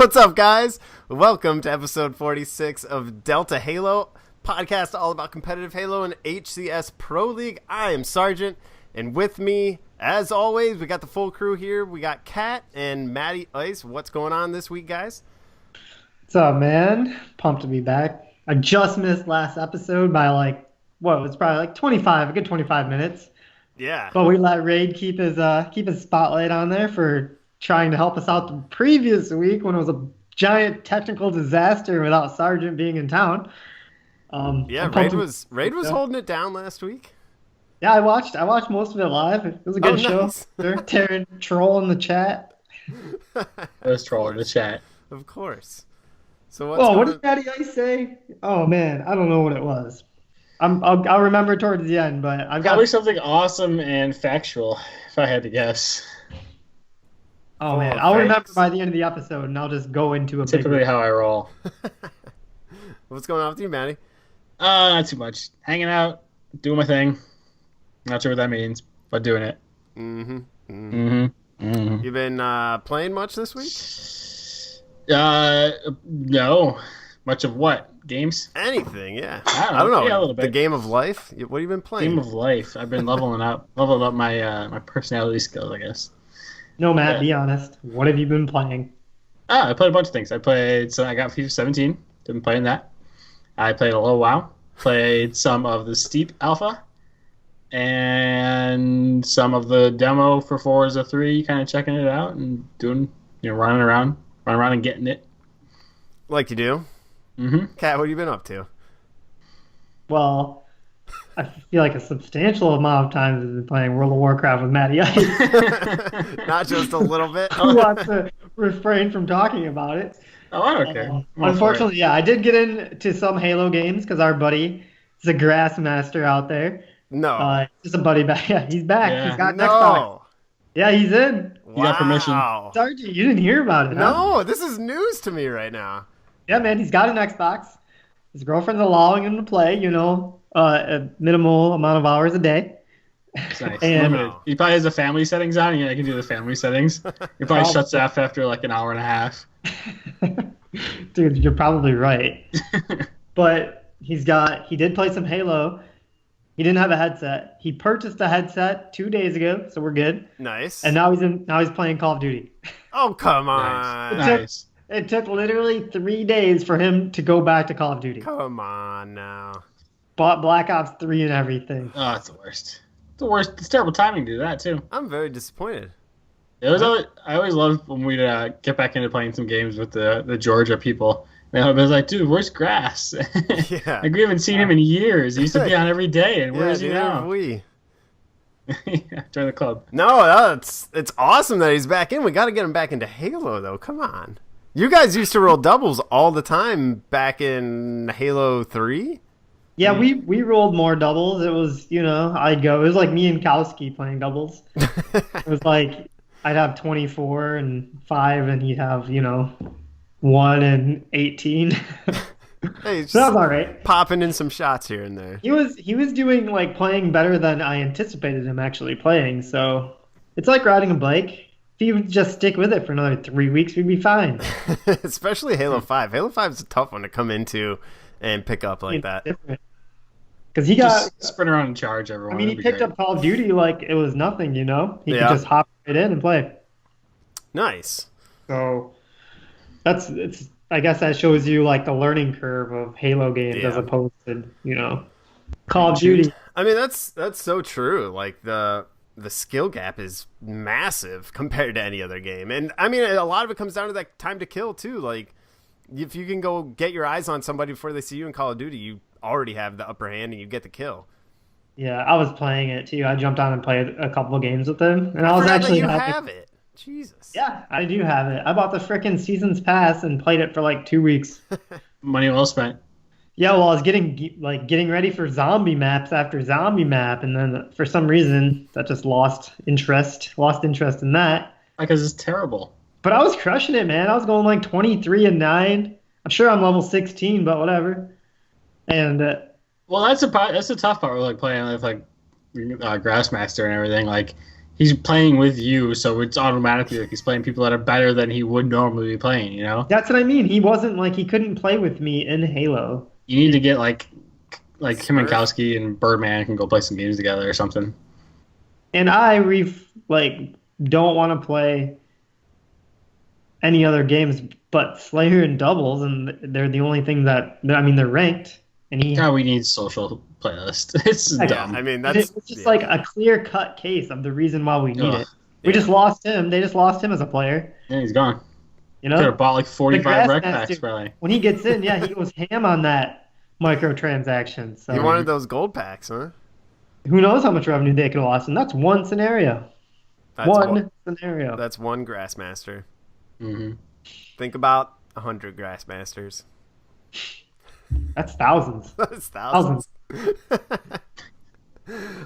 What's up, guys? Welcome to episode 46 of DeltaHalo, podcast all about competitive Halo and HCS Pro League. I am Sergeant, and with me, as always, we got the full crew here. We got Cat and MattyIce. What's going on this week, guys? What's up, man? Pumped to be back. I just missed last episode by it was probably like 25, a good 25 minutes. Yeah. But we let Raid keep his spotlight on there for trying to help us out the previous week when it was a giant technical disaster without Sergeant being in town. Raid was holding it down last week. Yeah, I watched most of it live. It was a good show. Nice. They're tearing troll in the chat. There's troll in the chat. Of course. So what did MattyIce say? Oh man, I don't know what it was. I'll remember towards the end, but I've got probably something awesome and factual, if I had to guess. Oh man, I'll remember by the end of the episode, and I'll just go into a typically how I roll. What's going on with you, Matty? Not too much. Hanging out, doing my thing. Not sure what that means, but doing it. Mm-hmm. You been playing much this week? No. Much of what? Games? Anything, yeah. I don't know. Yeah, a little bit. The game of life? What have you been playing? Game of life. I've been leveling up my my personality skills, I guess. No, Matt, be honest. What have you been playing? I played a bunch of things. I got FIFA 17. Been playing that. I played a little WoW. Played some of the Steep Alpha. And some of the demo for Forza 3, kind of checking it out and doing, running around and getting it. Like you do? Mm-hmm. Kat, what have you been up to? Well, I feel like a substantial amount of times I've been playing World of Warcraft with MattyIce. Not just a little bit? Who wants to refrain from talking about it? Oh, I don't care. Unfortunately, yeah, I did get into some Halo games because our buddy is a Grassmaster out there. No. Just a buddy back. Yeah, he's back. Yeah. He's got next time. Yeah, he's in. You got permission. Sergeant, you didn't hear about it, huh? No, this is news to me right now. Yeah, man, he's got an Xbox. His girlfriend's allowing him to play, a minimal amount of hours a day. That's nice. And he probably has the family settings on. Yeah, I can do the family settings. He probably shuts off after like an hour and a half. Dude, you're probably right. But he did play some Halo. He didn't have a headset. He purchased a headset 2 days ago, so we're good. Nice. And now he's playing Call of Duty. Oh, come on. Nice. It took literally 3 days for him to go back to Call of Duty. Come on now. Bought Black Ops 3 and everything. Oh, it's the worst. It's the worst. It's terrible timing to do that, too. I'm very disappointed. I always loved when we'd get back into playing some games with the Georgia people. And I was like, dude, where's Grass? Yeah. Like, we haven't seen him in years. He used to be on every day, and where is he now? Yeah, join the club. No, it's awesome that he's back in. We got to get him back into Halo, though. Come on. You guys used to roll doubles all the time back in Halo 3? Yeah, we rolled more doubles. It was, it was like me and Kowski playing doubles. It was like I'd have 24 and 5, and he'd have, 1 and 18. Hey, so that was all right. Popping in some shots here and there. He was doing playing better than I anticipated him actually playing. So it's like riding a bike. If he would just stick with it for another 3 weeks, we'd be fine. Especially Halo 5. Halo 5 is a tough one to come into and pick up like that. Because he got sprint around and charge everyone. I mean, he picked up Call of Duty like it was nothing, He could just hop right in and play. Nice. So I guess that shows you the learning curve of Halo games as opposed to Call of Duty. I mean, that's so true. Like the skill gap is massive compared to any other game, and I mean a lot of it comes down to that time to kill too. Like if you can go get your eyes on somebody before they see you in Call of Duty, you already have the upper hand and you get the kill. Yeah, I was playing it too. I jumped on and played a couple of games with them, and I was actually have it. Jesus. Yeah, I do have it. I bought the frickin' Seasons Pass and played it for 2 weeks. Money well spent. Yeah, well, I was getting ready for zombie maps after zombie map, and then for some reason that just lost interest in that. Because it's terrible. But I was crushing it, man. I was going 23 and 9. I'm sure I'm level 16, but whatever. And well, that's the tough part with playing with Grassmaster and everything. he's playing with you, so it's automatically like he's playing people that are better than he would normally be playing. You know, That's what I mean. He wasn't like he couldn't play with me in Halo. you need to get like him and Smurf. Kowski and Birdman can go play some games together or something. And I don't want to play any other games but Slayer and doubles, and they're the only thing that I mean they're ranked. And God, we need social playlist. It's Yeah, dumb. I mean, it's that's just like a clear cut case of the reason why we need Ugh. it. We Yeah. just lost him. They just lost him as a player. Yeah, he's gone. You Could know, have bought like 45 rec Grassmaster- packs probably. when he gets in, yeah, he goes ham on that microtransaction. So you wanted those gold packs, huh? who knows how much revenue they could have lost? And that's one scenario. That's One scenario. That's one Grassmaster. Hmm. Think about 100 Grassmasters. That's thousands. That's thousands.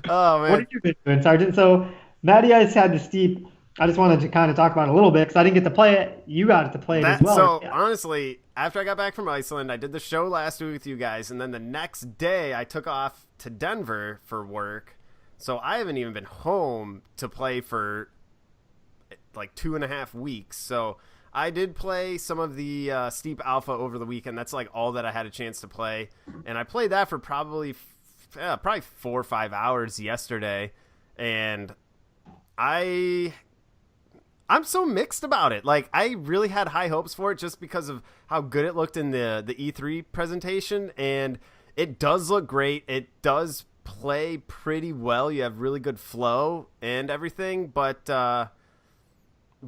Oh man. What have you been doing, Sergeant? So MattyIce had the steep. I just wanted to kind of talk about it a little bit because I didn't get to play it. You got to play it as well. So Yeah. honestly, after I got back from Iceland, I did the show last week with you guys, and then the next day I took off to Denver for work. So I haven't even been home to play for like 2.5 weeks. So I did play some of the Steep Alpha over the weekend. That's like all that I had a chance to play, and I played that for probably 4 or 5 hours yesterday, and I'm so mixed about it. Like, I really had high hopes for it just because of how good it looked in the E3 presentation, and it does look great. It does play pretty well. You have really good flow and everything, but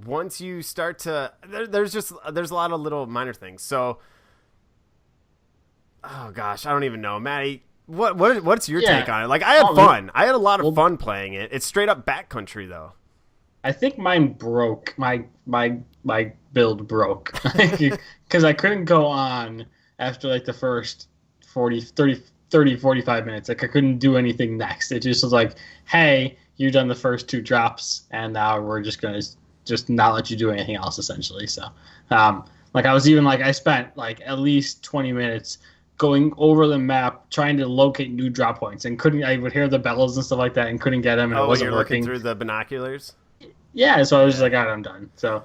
once you start to there's a lot of little minor things. So, oh gosh, I don't even know, Matty. What's your take on it? Like, I had fun. I had a lot of fun playing it. It's straight up backcountry though. I think mine broke. My build broke because I couldn't go on after like the first 30, 45 minutes. Like I couldn't do anything next. It just was like, hey, you've done the first 2 drops, and now we're just gonna just not let you do anything else essentially. So, like I was even like I spent like at least 20 minutes going over the map trying to locate new drop points and couldn't. I would hear the bells and stuff like that and couldn't get them, and it wasn't you're working. looking through the binoculars. Yeah, so I was just like, I'm done. So,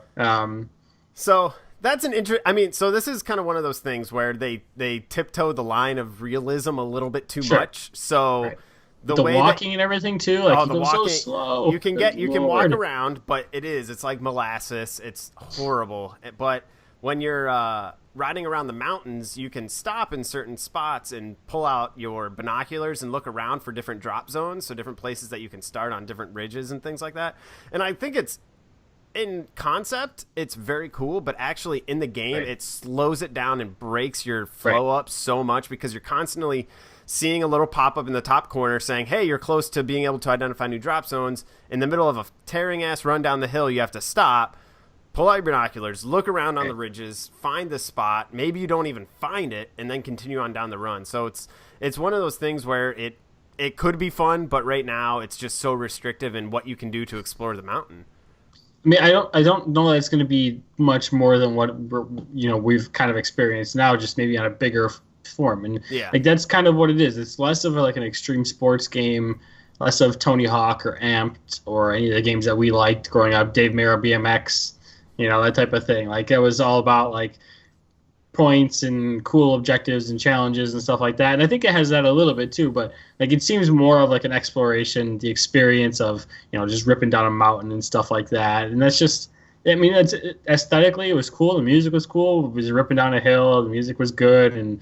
So that's an I mean, so this is kind of one of those things where they tiptoe the line of realism a little bit too much. So Right. the way walking and everything too, like the he goes walking, so slow. you can walk around, but it's like molasses. It's horrible. But when you're riding around the mountains, you can stop in certain spots and pull out your binoculars and look around for different drop zones, so different places that you can start on different ridges and things like that. And I think it's in concept, it's very cool, but actually in the game, it slows it down and breaks your flow up so much because you're constantly seeing a little pop-up in the top corner saying, hey, you're close to being able to identify new drop zones. In the middle of a tearing-ass run down the hill, you have to stop, pull out your binoculars, look around on the ridges, find the spot. Maybe you don't even find it, and then continue on down the run. So it's one of those things where it could be fun, but right now it's just so restrictive in what you can do to explore the mountain. I mean, I don't know that it's going to be much more than what we've kind of experienced now, just maybe on a bigger form. And like that's kind of what it is. It's less of like an extreme sports game, less of Tony Hawk or Amped or any of the games that we liked growing up, Dave Mera BMX, that type of thing. Like it was all about like points and cool objectives and challenges and stuff like that. And I think it has that a little bit too, but like it seems more of like an exploration, the experience of, just ripping down a mountain and stuff like that. And that's just, I mean, aesthetically it was cool. The music was cool. It was ripping down a hill. The music was good, and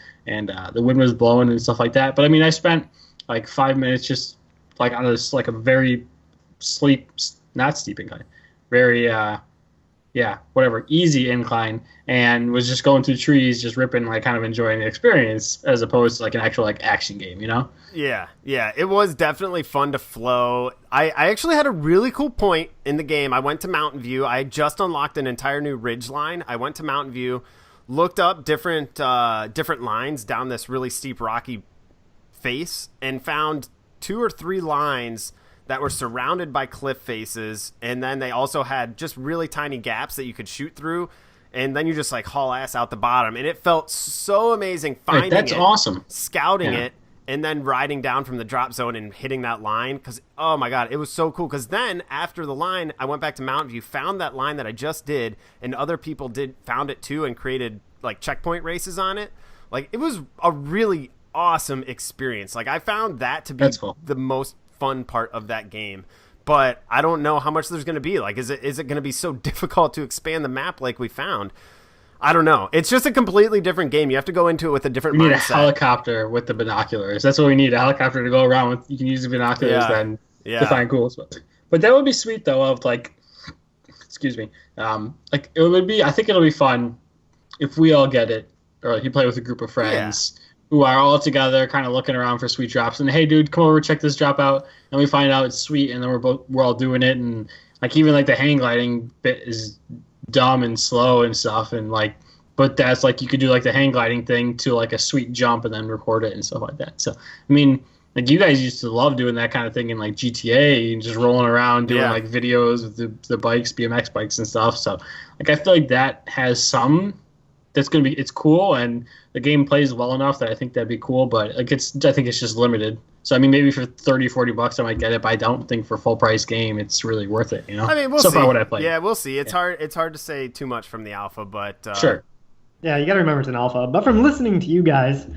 the wind was blowing and stuff like that. But I mean, I spent like 5 minutes just like on this like a very not steep incline, very easy incline, and was just going through trees, just ripping, like kind of enjoying the experience as opposed to like an actual like action game, Yeah, it was definitely fun to flow. I actually had a really cool point in the game. I went to Mountain View. I had just unlocked an entire new ridge line. I went to Mountain View, looked up different lines down this really steep rocky face, and found 2 or 3 lines that were surrounded by cliff faces, and then they also had just really tiny gaps that you could shoot through, and then you just like haul ass out the bottom, and it felt so amazing finding that's it, awesome, scouting it, and then riding down from the drop zone and hitting that line, because oh my god, it was so cool. Because then after the line, I went back to Mountain View, found that line that I just did, and other people found it too and created like checkpoint races on it. Like, it was a really awesome experience. Like, I found that to be cool. The most fun part of that game. But I don't know how much there's going to be. Like, is it going to be so difficult to expand the map like we found? I don't know. It's just a completely different game. You have to go into it with a different mindset. We need a helicopter with the binoculars. That's what we need, a helicopter to go around with. You can use the binoculars then to find cool spots. But that would be sweet, though, of like, excuse me, like it would be, I think it'll be fun if we all get it, or you play with a group of friends who are all together kind of looking around for sweet drops. And, hey, dude, come over, check this drop out. And we find out it's sweet, and then we're all doing it. And like even like the hang gliding bit is dumb and slow and stuff, and like, but that's like you could do like the hang gliding thing to like a sweet jump and then record it and stuff like that. So I mean, like you guys used to love doing that kind of thing in like GTA and just rolling around doing like videos with the bikes, BMX bikes and stuff. So like I feel like that has some that's gonna be, it's cool, and the game plays well enough that I think that'd be cool, but like I think it's just limited. So I mean, maybe for $30-$40 I might get it, but I don't think for full price game it's really worth it. You know, I mean, we'll so see. far what I played. Yeah, we'll see. It's hard to say too much from the alpha, but sure. Yeah, you got to remember it's an alpha. But from listening to you guys,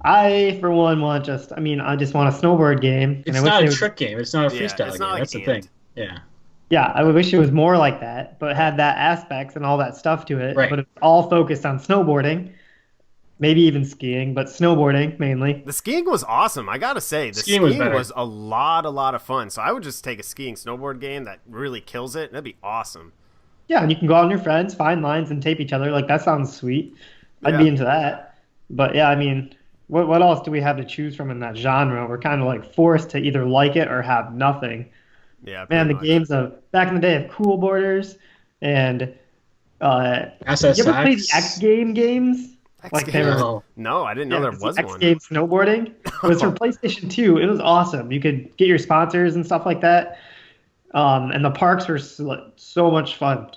I for one I just want a snowboard game. It's not a trick game. It's not a freestyle game. Like that's the thing. Yeah. Yeah, I would wish it was more like that, but had that aspects and all that stuff to it. Right. But it's all focused on snowboarding. Maybe even skiing, but snowboarding mainly. The skiing was awesome. I gotta say, the skiing was a lot of fun. So I would just take a skiing snowboard game that really kills it. That'd be awesome. Yeah, and you can go out with your friends, find lines, and tape each other. Like, that sounds sweet. I'd be into that. But yeah, I mean, what else do we have to choose from in that genre? We're kind of like forced to either like it or have nothing. Yeah, man, the games of back in the day of Cool Borders and SSX. you ever play the X Game games? No, I didn't know there was X one. Game snowboarding. It was for PlayStation 2. It was awesome. You could get your sponsors and stuff like that. And the parks were so much fun.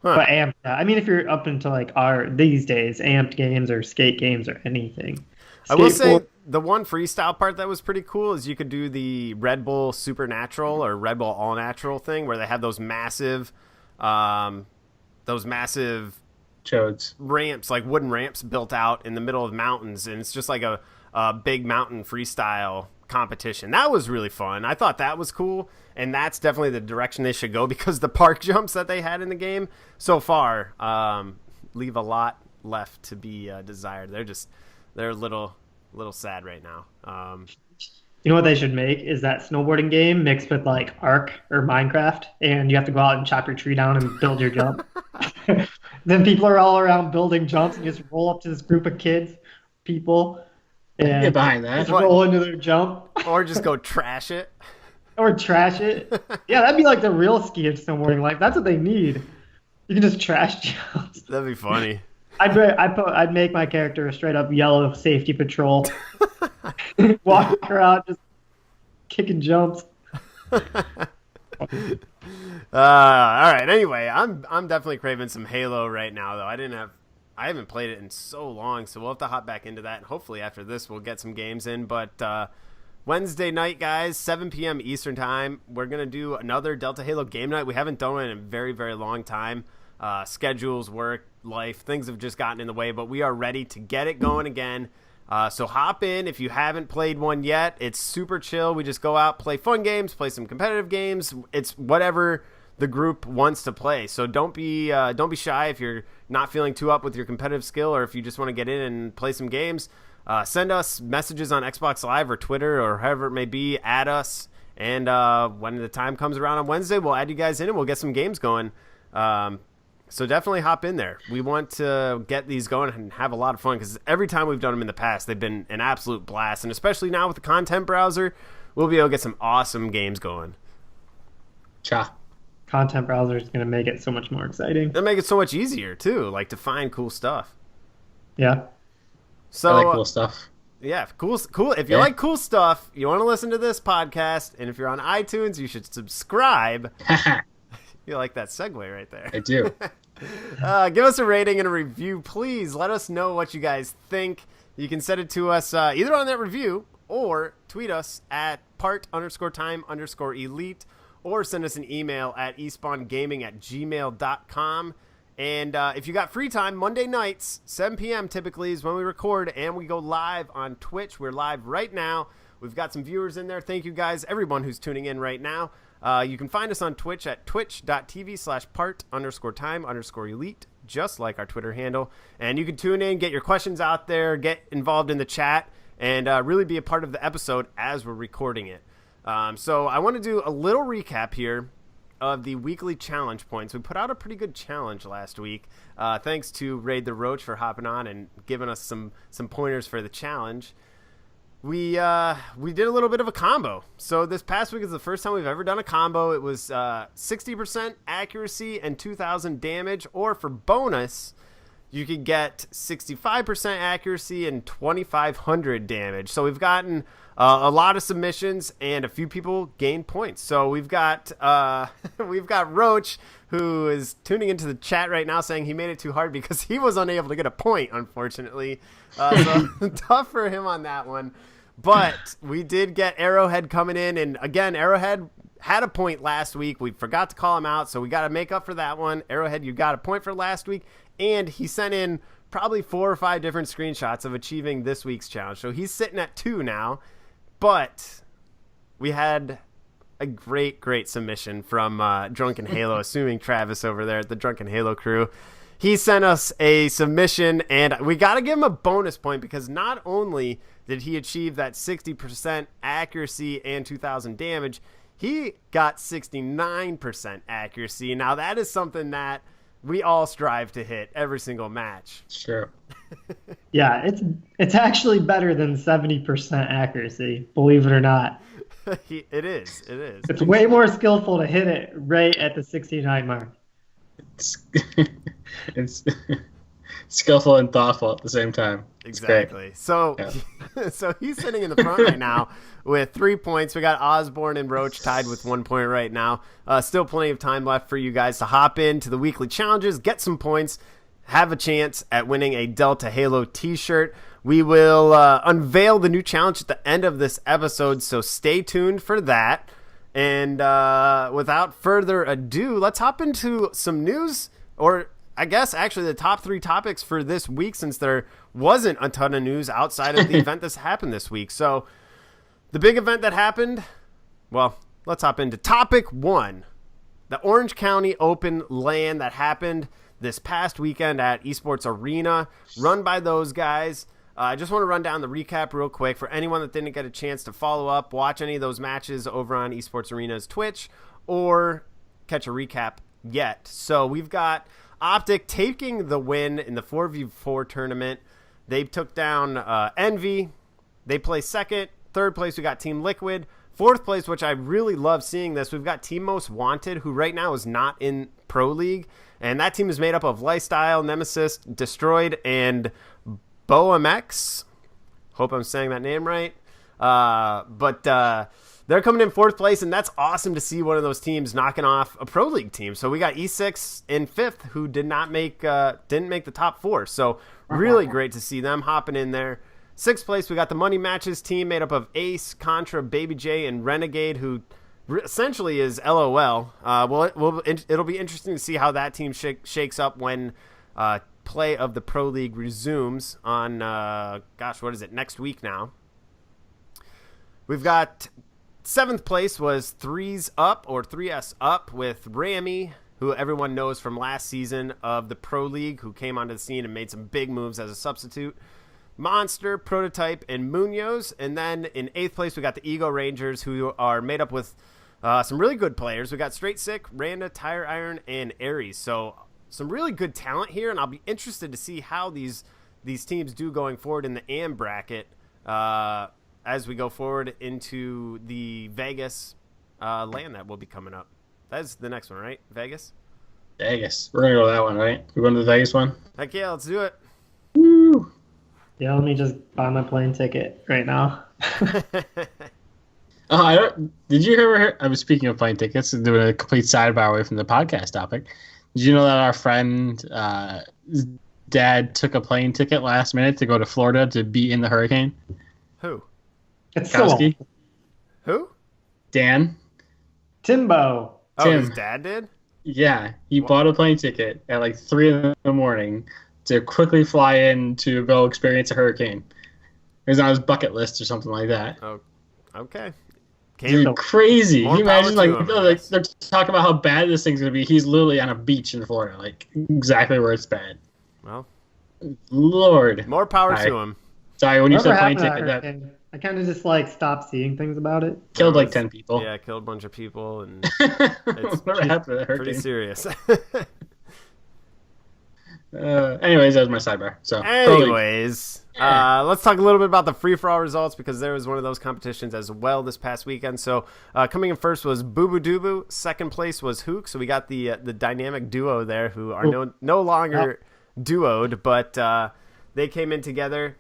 But amped. I mean, if you're up into like these days, amped games or skate games or anything. I will say the one freestyle part that was pretty cool is you could do the Red Bull Supernatural or Red Bull All Natural thing where they have those massive chodes ramps, like wooden ramps built out in the middle of mountains, and it's just like a big mountain freestyle competition. That was really fun. I thought that was cool, and that's definitely the direction they should go, because the park jumps that they had in the game so far leave a lot left to be desired. They're a little sad right now. You know what they should make is that snowboarding game mixed with like Ark or Minecraft, and you have to go out and chop your tree down and build your jump. Then people are all around building jumps, and you just roll up to this group of people and get behind that. Just roll into their jump. Or just go trash it. Or trash it. Yeah, that'd be like the real ski and snowboarding life. That's what they need. You can just trash jumps. That'd be funny. I'd make my character a straight up yellow safety patrol. Walk around just kicking jumps. All right. Anyway, I'm definitely craving some Halo right now, though. I haven't played it in so long, so we'll have to hop back into that. And hopefully after this, we'll get some games in. But Wednesday night, guys, 7 p.m. Eastern time, we're gonna do another DeltaHalo game night. We haven't done it in a very, very long time. Schedules, work, life, things have just gotten in the way, but we are ready to get it going again. So hop in if you haven't played one yet. It's super chill. We just go out, play fun games, play some competitive games. It's whatever the group wants to play. So don't be shy if you're not feeling too up with your competitive skill, or if you just want to get in and play some games. Send us messages on Xbox Live or Twitter or however it may be. Add us, and when the time comes around on Wednesday, we'll add you guys in and we'll get some games going. So definitely hop in there. We want to get these going and have a lot of fun, because every time we've done them in the past, they've been an absolute blast. And especially now with the content browser, we'll be able to get some awesome games going. Content browser is going to make it so much more exciting. It'll make it so much easier, too, like to find cool stuff. Yeah. So, I like cool stuff. Yeah, cool. If you like cool stuff, you want to listen to this podcast, and if you're on iTunes, you should subscribe. You like that segue right there. I do. Give us a rating and a review, please. Let us know what you guys think. You can send it to us either on that review or tweet us at part_time_elite, or send us an email at espawngaming@gmail.com. And if you got free time, Monday nights, 7 p.m. typically is when we record, and we go live on Twitch. We're live right now. We've got some viewers in there. Thank you guys, everyone who's tuning in right now. You can find us on Twitch at twitch.tv/part_time_elite, just like our Twitter handle. And you can tune in, get your questions out there, get involved in the chat, and really be a part of the episode as we're recording it. So I want to do a little recap here of the weekly challenge points. We put out a pretty good challenge last week. Thanks to Raid the Roach for hopping on and giving us some pointers for the challenge. We did a little bit of a combo. So this past week is the first time we've ever done a combo. It was 60% accuracy and 2,000 damage, or for bonus, you could get 65% accuracy and 2,500 damage. So we've gotten a lot of submissions, and a few people gained points. So we've got Roach, who is tuning into the chat right now, saying he made it too hard because he was unable to get a point, unfortunately. So tough for him on that one. But we did get Arrowhead coming in, and again, Arrowhead had a point last week. We forgot to call him out, so we got to make up for that one. Arrowhead, you got a point for last week, and he sent in probably 4 or 5 different screenshots of achieving this week's challenge. So he's sitting at 2 now, but we had a great submission from Drunken Halo, assuming Travis over there at the Drunken Halo crew. He sent us a submission, and we got to give him a bonus point because not only did he achieve that 60% accuracy and 2,000 damage, he got 69% accuracy. Now, that is something that we all strive to hit every single match. Sure. Yeah, it's actually better than 70% accuracy, believe it or not. It is. It's way more skillful to hit it right at the 69 mark. It's skillful and thoughtful at the same time. Exactly. So, yeah. So he's sitting in the front right now with 3 points. We got Osborne and Roach tied with 1 point right now. Still plenty of time left for you guys to hop into the weekly challenges, get some points, have a chance at winning a DeltaHalo t-shirt. We will unveil the new challenge at the end of this episode, so stay tuned for that. And without further ado, let's hop into some news, or I guess actually the top 3 topics for this week, since there wasn't a ton of news outside of the event that's happened this week. So the big event that happened, well, let's hop into topic 1. The Orange County Open LAN that happened this past weekend at Esports Arena, run by those guys. I just want to run down the recap real quick for anyone that didn't get a chance to follow up, watch any of those matches over on Esports Arena's Twitch, or catch a recap yet. So we've got Optic taking the win in the 4v4 tournament. They took down Envy. They placed second. Third place, we got Team Liquid. Fourth place, which I really love seeing this, we've got Team Most Wanted, who right now is not in Pro League. And that team is made up of Lifestyle, Nemesis, Destroyed, and BoMX. Hope I'm saying that name right. But they're coming in 4th place, and that's awesome to see one of those teams knocking off a Pro League team. So we got E6 in 5th, who didn't make the top 4. So really great to see them hopping in there. 6th place, we got the Money Matches team made up of Ace, Contra, Baby J, and Renegade, who essentially is LOL. It'll be interesting to see how that team shakes up when play of the Pro League resumes on, next week now. We've got 7th place was 3's Up, or 3S Up, with Rami, who everyone knows from last season of the Pro League, who came onto the scene and made some big moves as a substitute. Monster, Prototype, and Munoz. And then in 8th place, we got the Ego Rangers, who are made up with some really good players. We got Straight Sick, Randa, Tire Iron, and Aries. So some really good talent here, and I'll be interested to see how these teams do going forward in the AM bracket as we go forward into the Vegas LAN that will be coming up. That's the next one, right? Vegas? Vegas. We're going to go to that one, right? We're going to the Vegas one? Heck yeah, let's do it. Woo! Yeah, let me just buy my plane ticket right now. Did you ever hear? I was speaking of plane tickets and doing a complete sidebar away from the podcast topic. Did you know that our friend dad took a plane ticket last minute to go to Florida to be in the hurricane? Who? It's so Kowski? awful. Who? Dan? Timbo. Oh, Tim. his dad did? Yeah, he bought a plane ticket at like 3 in the morning to quickly fly in to go experience a hurricane. It was on his bucket list or something like that. Oh, okay. Dude, crazy. More You imagine power to him, I like guess. they're talking about how bad this thing's gonna be. He's literally on a beach in Florida, like exactly where it's bad. Well, Lord. more power All right. to him. Sorry, when you Whatever said plane happened to ticket, that that hurricane? I kind of just like stopped seeing things about it. killed like was- 10 people. Yeah, killed a bunch of people, and Whatever happened to that pretty hurricane? serious. Anyways, that was my sidebar. So, Anyways, let's talk a little bit about the free-for-all results because there was one of those competitions as well this past weekend. So coming in first was Boo Boo Doo. Second place was Hook. So we got the dynamic duo there who are no longer duoed, but they came in together.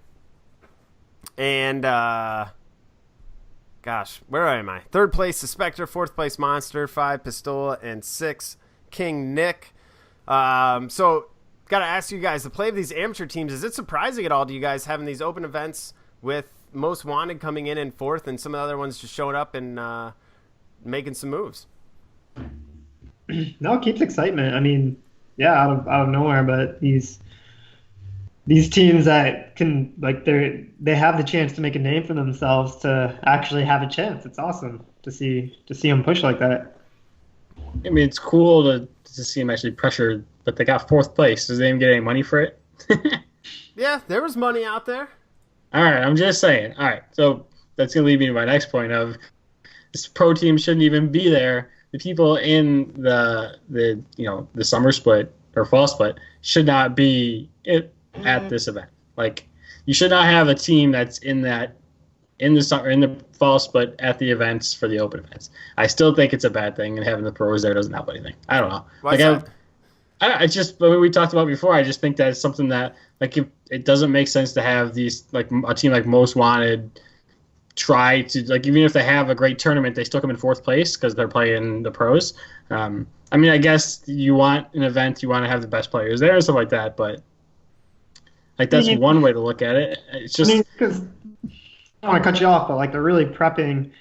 And, gosh, where am I? Third place, the Spectre. Fourth place, Monster. 5, Pistola. And 6, King Nick. So, got to ask you guys, the play of these amateur teams, is it surprising at all to you guys having these open events with Most Wanted coming in fourth and some of the other ones just showing up and making some moves? No, it keeps excitement. I mean, yeah, out of nowhere, but these teams that can they have the chance to make a name for themselves to actually have a chance. It's awesome to see them push like that. I mean, it's cool to see him actually pressure, but they got fourth place. Does they even get any money for it? Yeah, there was money out there. All right, I'm just saying. All right, so that's going to lead me to my next point of this pro team shouldn't even be there. The people in the summer split or fall split should not be at this event. Like, you should not have a team that's in the fall split at the events for the open events. I still think it's a bad thing, and having the pros there doesn't help anything. I don't know. Why is that? I just, what we talked about before, I just think that it's something that, like, if it doesn't make sense to have these, like, a team like Most Wanted try to, like, even if they have a great tournament, they still come in fourth place because they're playing the pros. I mean, I guess you want an event, you want to have the best players there and stuff like that, but, like, that's one way to look at it. It's just... I mean, because I don't want to cut you off, but, like, they're really prepping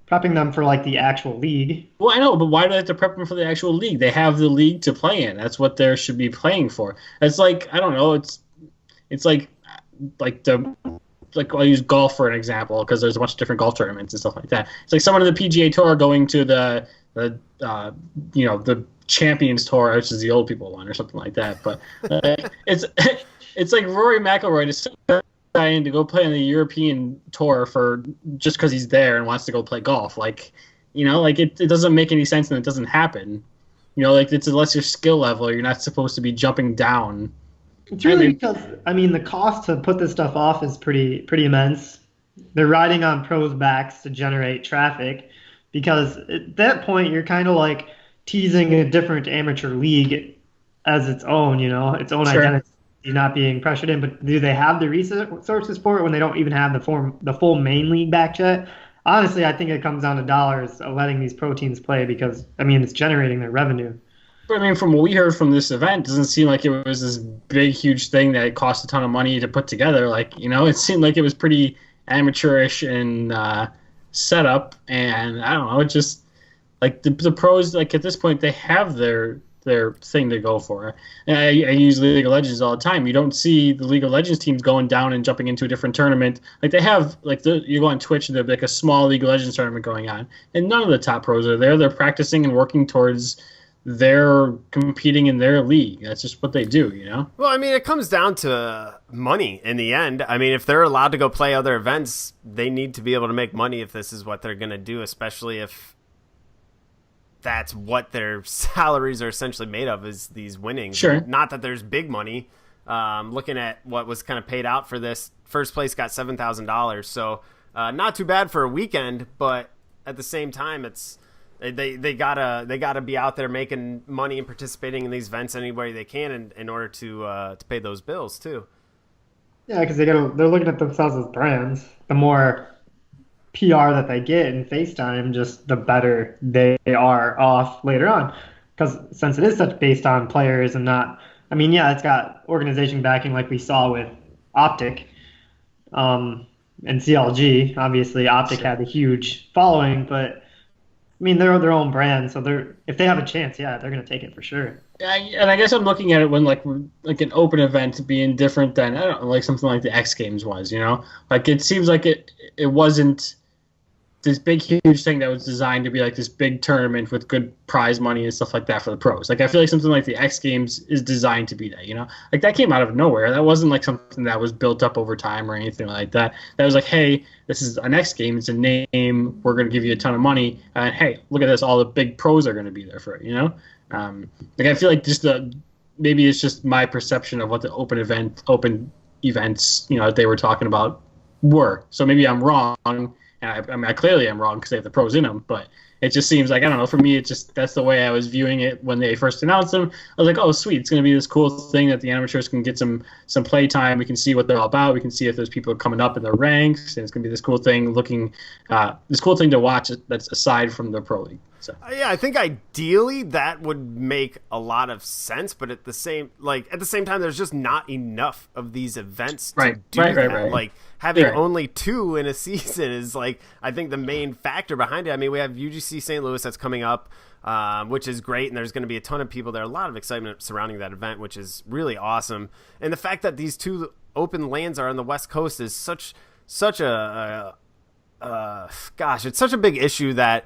them for, like, the actual league. Well, I know, but why do they have to prep them for the actual league? They have the league to play in. That's what they should be playing for. It's like, I don't know, it's like I'll use golf for an example because there's a bunch of different golf tournaments and stuff like that. It's like someone in the PGA Tour going to the Champions Tour, which is the old people one or something like that. But it's like Rory McIlroy to go play on the European Tour for just because he's there and wants to go play golf. Like, it doesn't make any sense and it doesn't happen. Like, it's unless your skill level, you're not supposed to be jumping down. It's really because, I mean, the cost to put this stuff off is pretty immense. They're riding on pros' backs to generate traffic because at that point you're kind of like teasing a different amateur league as its own, its own identity, not being pressured in. But do they have the resources for it when they don't even have the full main league back yet? Honestly, I think it comes down to dollars of letting these pro teams play because, I mean, it's generating their revenue. But I mean, from what we heard from this event, it doesn't seem like it was this big, huge thing that it cost a ton of money to put together. Like, it seemed like it was pretty amateurish and set up. And I don't know, it just like the pros, like at this point, they have their thing to go for. And I use League of Legends all the time. You don't see the League of Legends teams going down and jumping into a different tournament. Like they have, like you go on Twitch and there's like a small League of Legends tournament going on, and none of the top pros are there. They're practicing and working towards. They're competing in their league. That's just what they do, Well, I mean, it comes down to money in the end. I mean, if they're allowed to go play other events, they need to be able to make money if this is what they're going to do, especially if that's what their salaries are essentially made of, is these winnings. Sure. Not that there's big money. Looking at what was kind of paid out for this, first place got $7,000. So not too bad for a weekend, but at the same time, it's... They gotta be out there making money and participating in these events any way they can in order to pay those bills too. Yeah, because they're looking at themselves as brands. The more PR that they get in FaceTime, just the better they are off later on. Because since it is such based on players and not, I mean, yeah, it's got organization backing like we saw with Optic. and CLG. Obviously, Optic had a huge following, but I mean, they're their own brand, so if they have a chance, yeah, they're gonna take it for sure. And I guess I'm looking at it when like an open event being different than, I don't know, like something like the X Games was, you know? Like it seems like it wasn't this big huge thing that was designed to be like this big tournament with good prize money and stuff like that for the pros. Like I feel like something like the X Games is designed to be that, you know? Like that came out of nowhere. That wasn't like something that was built up over time or anything like that. That was like, hey, this is an X Game, it's a name, we're gonna give you a ton of money, and hey, look at this, all the big pros are gonna be there for it, you know? Like I feel like maybe it's just my perception of what the open events, you know, that they were talking about were. So maybe I'm wrong, and I mean I clearly am wrong because they have the pros in them. But it just seems like, I don't know, for me that's the way I was viewing it when they first announced them. I was like, oh sweet, it's gonna be this cool thing that the amateurs can get some play time. We can see what they're all about. We can see if there's people coming up in their ranks, and it's gonna be this cool thing to watch that's aside from the pro league. So. Yeah, I think ideally that would make a lot of sense, but at the same time, there's just not enough of these events to do that. Right. Like having only 2 in a season is like, I think the main factor behind it. I mean, we have UGC St. Louis that's coming up, which is great, and there's going to be a ton of people there. A lot of excitement surrounding that event, which is really awesome. And the fact that these 2 open lands are on the West Coast is such a it's such a big issue that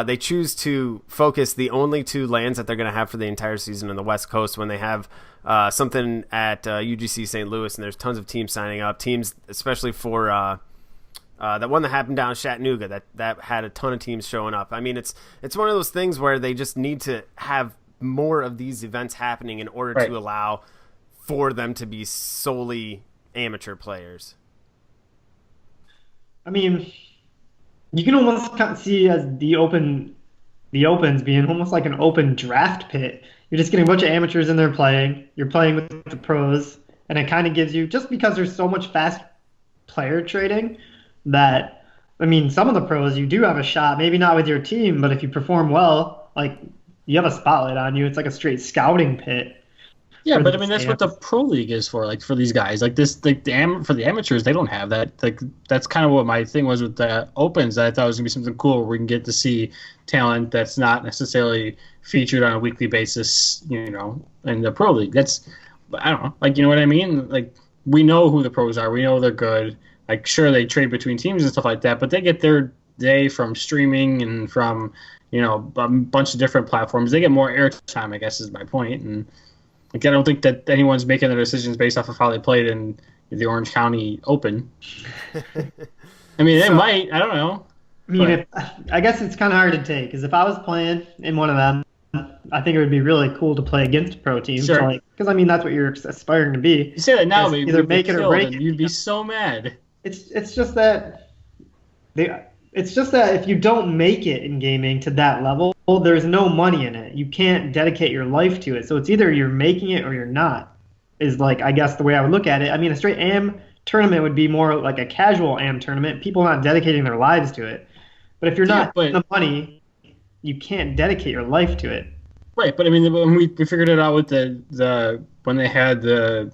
they choose to focus the only 2 lands that they're going to have for the entire season on the West Coast when they have something at UGC St. Louis, and there's tons of teams signing up. Teams, especially for that one that happened down in Chattanooga, that had a ton of teams showing up. I mean, it's one of those things where they just need to have more of these events happening in order to allow for them to be solely amateur players. I mean, you can almost kind of see as the opens being almost like an open draft pit. You're just getting a bunch of amateurs in there playing. You're playing with the pros, and it kind of gives you, just because there's so much fast player trading, that, I mean, some of the pros, you do have a shot, maybe not with your team, but if you perform well, like, you have a spotlight on you. It's like a straight scouting pit. Yeah, but I mean, that's what the pro league is for, like, for these guys. Like, this, like, for the amateurs, they don't have that. Like, that's kind of what my thing was with the opens, that I thought it was going to be something cool where we can get to see talent that's not necessarily featured on a weekly basis, you know, in the pro league. That's, I don't know, like, you know what I mean? Like, we know who the pros are. We know they're good. Like, sure, they trade between teams and stuff like that, but they get their day from streaming and from, you know, a bunch of different platforms. They get more airtime, I guess, is my point. And like, I don't think that anyone's making their decisions based off of how they played in the Orange County Open. I mean, they might. I don't know. I mean, I guess it's kind of hard to take, because if I was playing in one of them, I think it would be really cool to play against pro teams. Sure. So, like, because, I mean, that's what you're aspiring to be. You say that now, maybe either make it or break it. You'd be so mad. It's just that if you don't make it in gaming to that level, there's no money in it. You can't dedicate your life to it. So it's either you're making it or you're not, is, like, I guess the way I would look at it. I mean, a straight AM tournament would be more like a casual AM tournament, people not dedicating their lives to it. But if you're not in the money, you can't dedicate your life to it. Right, but I mean, when we figured it out with the when they had the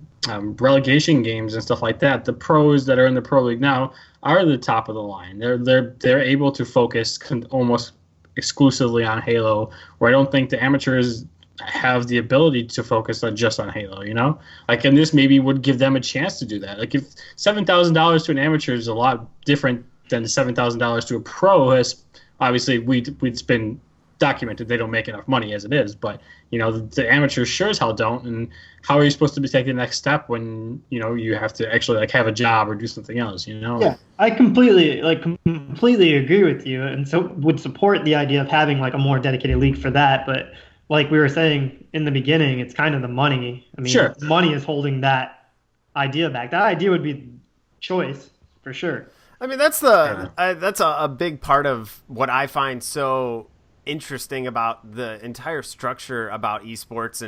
relegation games and stuff like that, the pros that are in the pro league now are the top of the line. They're able to focus almost exclusively on Halo, where I don't think the amateurs have the ability to focus just on Halo, you know? Like, and this maybe would give them a chance to do that. Like, if $7,000 to an amateur is a lot different than $7,000 to a pro, as obviously it's been documented they don't make enough money as it is, but, you know, the amateurs sure as hell don't. And how are you supposed to be taking the next step when, you know, you have to actually, like, have a job or do something else, you know? Yeah, I completely agree with you, and so would support the idea of having, like, a more dedicated league for that. But like we were saying in the beginning, it's kind of the money. I mean, sure. Money is holding that idea back. That idea would be choice for sure. I mean, that's a big part of what I find so interesting about the entire structure about esports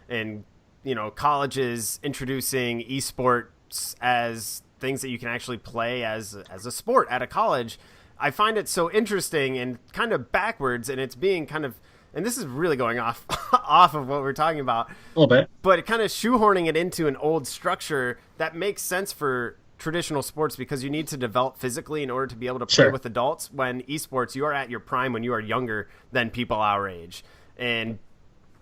and you know, colleges introducing esports as things that you can actually play as a sport at a college. I find it so interesting and kind of backwards, and it's being kind of, and this is really going off of what we're talking about a little bit, but it kind of shoehorning it into an old structure that makes sense for traditional sports because you need to develop physically in order to be able to play with adults. When esports, you are at your prime when you are younger than people our age. And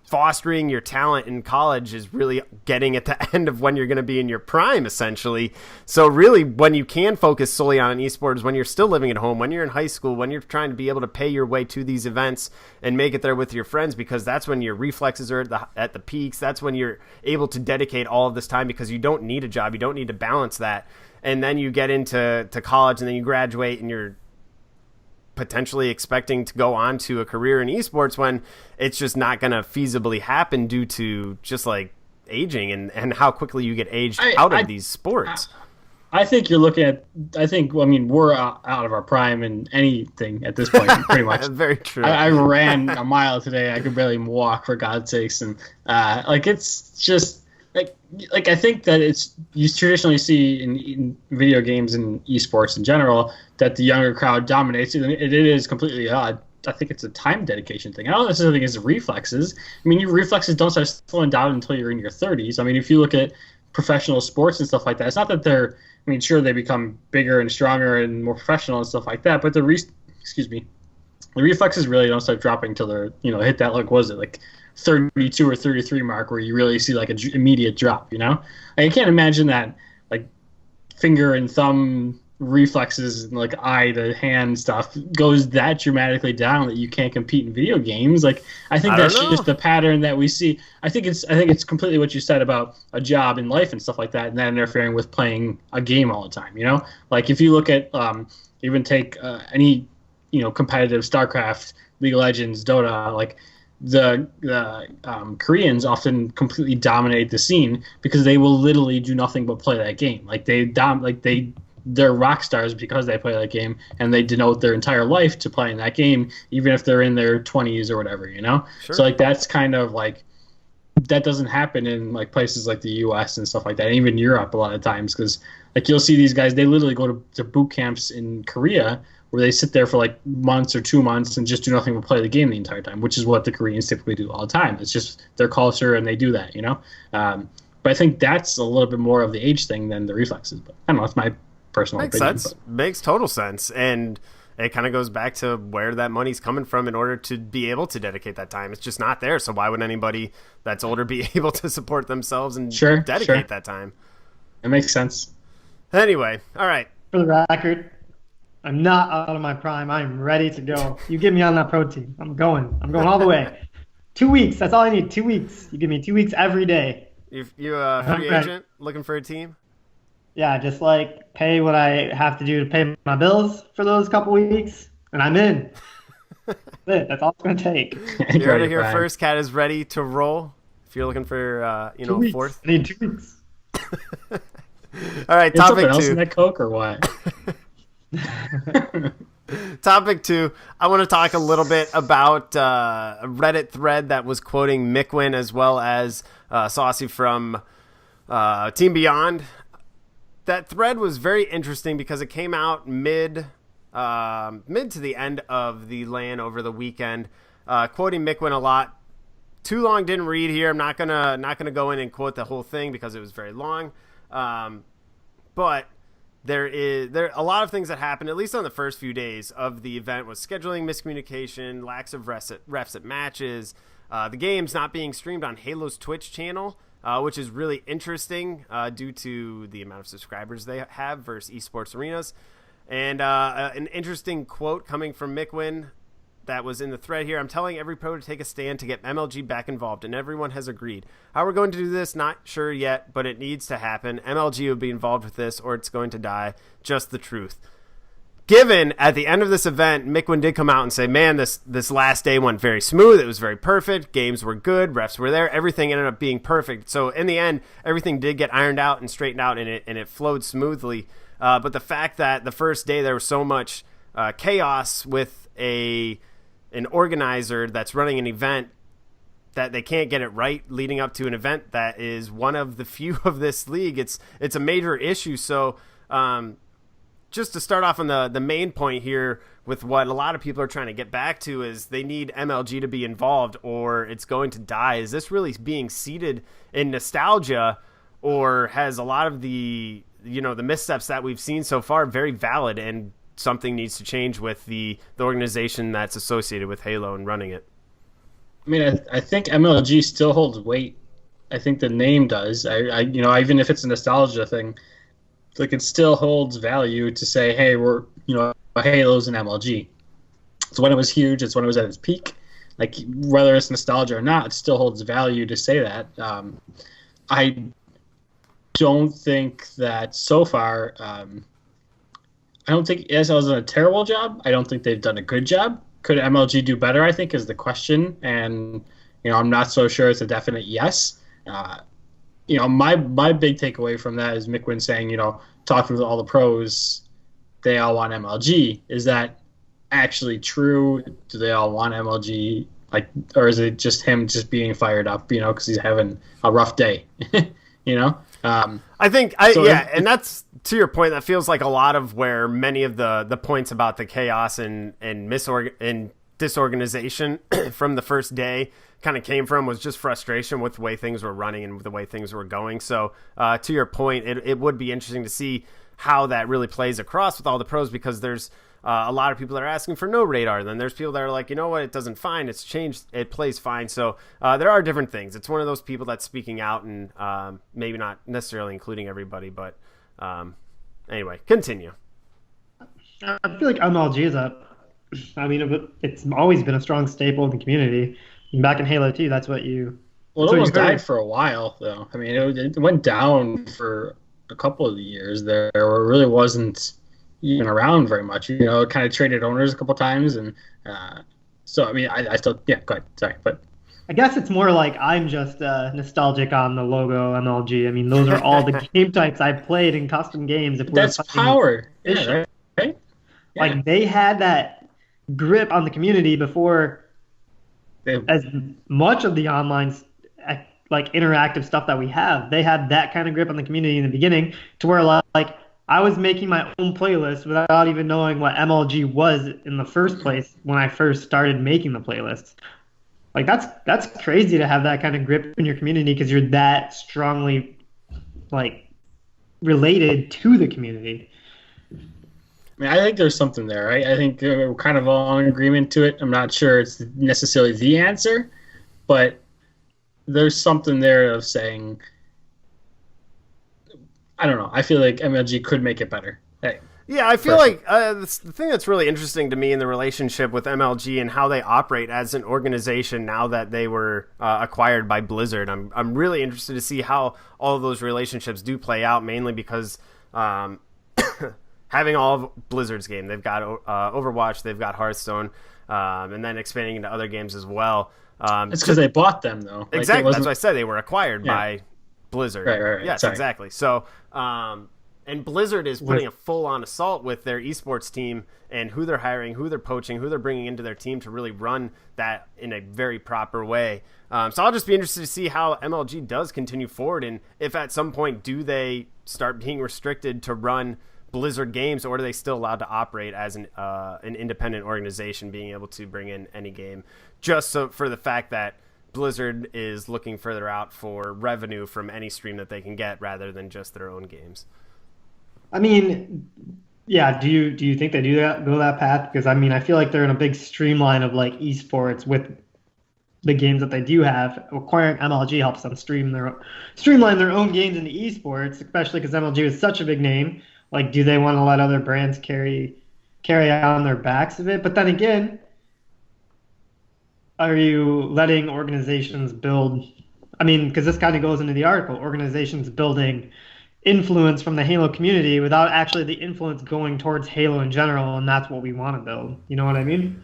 fostering your talent in college is really getting at the end of when you're going to be in your prime, essentially. So really, when you can focus solely on an esport is when you're still living at home, when you're in high school, when you're trying to be able to pay your way to these events and make it there with your friends, because that's when your reflexes are at the peaks. That's when you're able to dedicate all of this time because you don't need a job. You don't need to balance that. And then you get into college and then you graduate and you're potentially expecting to go on to a career in esports when it's just not going to feasibly happen due to just like aging and how quickly you get aged out of these sports. I think you're looking at, we're out of our prime in anything at this point, pretty much. Very true. I ran a mile today. I could barely walk, for God's sakes. And it's just like I think that you traditionally see in video games and esports in general that the younger crowd dominates, and it is completely odd. I think it's a time dedication thing. I don't necessarily think it's reflexes. I mean, your reflexes don't start slowing down until you're in your 30s. I mean, if you look at professional sports and stuff like that, it's not that sure, they become bigger and stronger and more professional and stuff like that, but the reflexes really don't start dropping until they're, hit that, 32 or 33 mark where you really see like an immediate drop, I can't imagine that like finger and thumb reflexes and like eye to hand stuff goes that dramatically down that you can't compete in video games. Like I think that's just the pattern that we see. I think it's completely what you said about a job in life and stuff like that, and then interfering with playing a game all the time. Like if you look at even take any competitive StarCraft, League of Legends, Dota, like the Koreans often completely dominate the scene because they will literally do nothing but play that game. Like they're rock stars because they play that game, and they denote their entire life to playing that game, even if they're in their 20s or whatever, Sure. So like that's kind of like that doesn't happen in like places like the U.S. and stuff like that, and even Europe a lot of times, because like you'll see these guys, they literally go to boot camps in Korea where they sit there for like months or 2 months and just do nothing but play the game the entire time, which is what the Koreans typically do all the time. It's just their culture and they do that, But I think that's a little bit more of the age thing than the reflexes. But I don't know, it's my personal opinion. Makes sense. Makes total sense. And it kind of goes back to where that money's coming from in order to be able to dedicate that time. It's just not there. So why would anybody that's older be able to support themselves and dedicate that time? It makes sense. Anyway, all right. For the record, I'm not out of my prime. I'm ready to go. You get me on that pro team. I'm going all the way. 2 weeks. That's all I need. 2 weeks. You give me 2 weeks every day. You a free agent looking for a team? Yeah, just like pay what I have to do to pay my bills for those couple weeks, and I'm in. That's all it's going to take. You heard it here first. Cat is ready to roll. If you're looking for, 2 weeks. fourth. I need 2 weeks. All right, topic two. Else in that Coke or what? Topic 2, I want to talk a little bit about a Reddit thread that was quoting Mikwin as well as Saucy from Team Beyond. That thread was very interesting because it came out mid to the end of the LAN over the weekend, quoting Mikwin a lot. Too long, didn't read here. I'm not gonna go in and quote the whole thing because it was very long. But there a lot of things that happened, at least on the first few days of the event, was scheduling miscommunication, lacks of refs at matches, the games not being streamed on Halo's Twitch channel, which is really interesting due to the amount of subscribers they have versus esports arenas. And an interesting quote coming from Mikwin that was in the thread here. I'm telling every pro to take a stand to get MLG back involved, and everyone has agreed. How we're going to do this, not sure yet, but it needs to happen. MLG will be involved with this, or it's going to die. Just the truth. Given at the end of this event, Mikwin did come out and say, man, this last day went very smooth. It was very perfect. Games were good. Refs were there. Everything ended up being perfect. So in the end, everything did get ironed out and straightened out, and it flowed smoothly. But the fact that the first day there was so much chaos with an organizer that's running an event that they can't get it right leading up to an event that is one of the few of this league, it's a major issue. So just to start off on the main point here with what a lot of people are trying to get back to is they need MLG to be involved or it's going to die. Is this really being seated in nostalgia, or has a lot of the the missteps that we've seen so far, very valid, and something needs to change with the organization that's associated with Halo and running it. I mean, I think MLG still holds weight. I think the name does. Even if it's a nostalgia thing, like it still holds value to say, hey, we're, Halo's an MLG. It's when it was huge. It's when it was at its peak. Like, whether it's nostalgia or not, it still holds value to say that. I don't think that so far, I don't think ESL's done a terrible job. I don't think they've done a good job. Could MLG do better, I think, is the question. And, I'm not so sure it's a definite yes. My big takeaway from that is Miquin saying, talking with all the pros, they all want MLG. Is that actually true? Do they all want MLG? Or is it just him just being fired up, because he's having a rough day, I think, and that's, to your point, that feels like a lot of where many of the points about the chaos and disorganization from the first day kind of came from, was just frustration with the way things were running and the way things were going. So to your point, it would be interesting to see how that really plays across with all the pros, because there's a lot of people that are asking for no radar. Then there's people that are like, it doesn't fine. It's changed. It plays fine. So there are different things. It's one of those people that's speaking out and maybe not necessarily including everybody, but anyway, continue. I feel like MLG it's always been a strong staple in the community. Back in Halo 2, that's what you... Well, it almost died for a while, though. I mean, it went down for a couple of years there, where it really wasn't even around very much. It kind of traded owners a couple times, and so, I mean, I still... Yeah, go ahead. Sorry, but... I guess it's more like I'm just nostalgic on the logo MLG. I mean, those are all the game types I've played in custom games. That's power. Yeah, right? Yeah. Like, they had that grip on the community before... as much of the online interactive stuff that we have. They had that kind of grip on the community in the beginning, to where like I was making my own playlist without even knowing what MLG was in the first place when I first started making the playlists. Like that's crazy to have that kind of grip in your community, because you're that strongly related to the community. I mean, I think there's something there, right? I think we're kind of all in agreement to it. I'm not sure it's necessarily the answer, but there's something there of saying, I don't know. I feel like MLG could make it better. Hey, yeah, I feel like the thing that's really interesting to me in the relationship with MLG and how they operate as an organization now that they were acquired by Blizzard. I'm really interested to see how all of those relationships do play out, mainly because... having all of Blizzard's game, they've got Overwatch, they've got Hearthstone, and then expanding into other games as well. It's because they bought them, though. Exactly. That's what I said. They were acquired by Blizzard. Right. Yes, Sorry. Exactly. So, and Blizzard is putting a full-on assault with their esports team and who they're hiring, who they're poaching, who they're bringing into their team to really run that in a very proper way. So I'll just be interested to see how MLG does continue forward, and if at some point do they start being restricted to run Blizzard games, or are they still allowed to operate as an independent organization, being able to bring in any game, just so for the fact that Blizzard is looking further out for revenue from any stream that they can get rather than just their own games? I mean, yeah. Do you think they go that path? Because I mean, I feel like they're in a big streamline of esports with the games that they do have. Acquiring MLG helps them streamline their own games into esports, especially because MLG is such a big name. Do they want to let other brands carry on their backs of it? But then again, are you letting organizations build? I mean, because this kind of goes into the article, organizations building influence from the Halo community without actually the influence going towards Halo in general, and that's what we want to build. You know what I mean?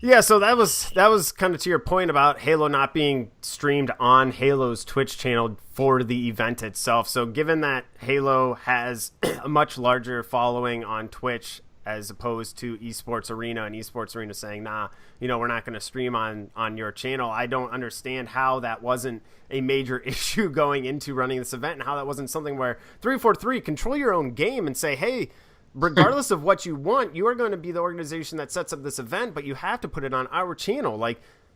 Yeah, so that was kind of to your point about Halo not being streamed on Halo's Twitch channel for the event itself. So given that Halo has a much larger following on Twitch as opposed to Esports Arena, and Esports Arena saying, nah, we're not going to stream on your channel, I don't understand how that wasn't a major issue going into running this event, and how that wasn't something where 343 control your own game and say, hey, regardless of what you want, you are going to be the organization that sets up this event, but you have to put it on our channel.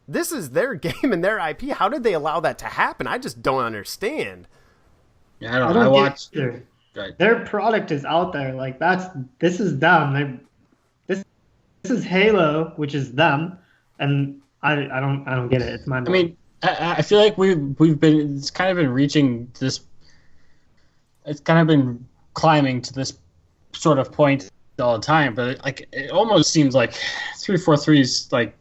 This is their game and their IP. How did they allow that to happen? I just don't understand. Yeah, I watched. Right. Their product is out there. Like this is them. This is Halo, which is them, and I don't get it. It's my. I mean, I feel like we've been it's kind of been reaching this. It's kind of been climbing to this sort of point all the time, but it almost seems like 343's like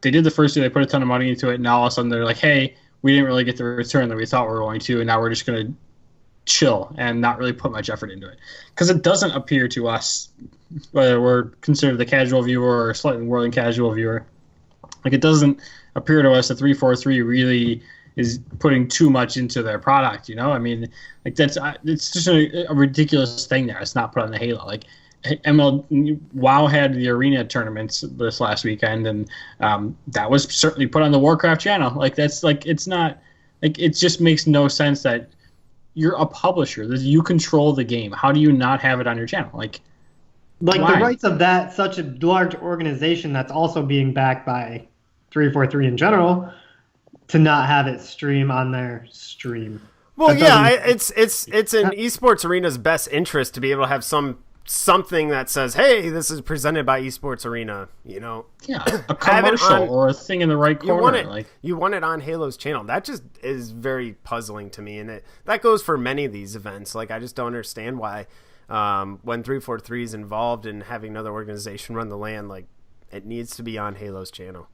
they did the first year, they put a ton of money into it, and now all of a sudden they're like, hey, we didn't really get the return that we thought we were going to, and now we're just going to chill and not really put much effort into it. Because it doesn't appear to us, whether we're considered the casual viewer or slightly more than casual viewer, like it doesn't appear to us that 343 really is putting too much into their product, you know? I mean, like it's just a ridiculous thing there. It's not put on the Halo. Like WoW had the arena tournaments this last weekend, and that was certainly put on the Warcraft channel. Like that's like it's not like it just makes no sense that you're a publisher. You control the game. How do you not have it on your channel? Like the rights of that such a large organization that's also being backed by 343 in general to not have it stream on their stream. Well, yeah, it's in esports arena's best interest to be able to have something that says, hey, this is presented by esports arena, you know. Yeah, a commercial or a thing in the right corner. You want it on Halo's channel. That just is very puzzling to me, and that goes for many of these events. Like, I just don't understand why when 343 is involved in having another organization run the LAN, like, it needs to be on Halo's channel.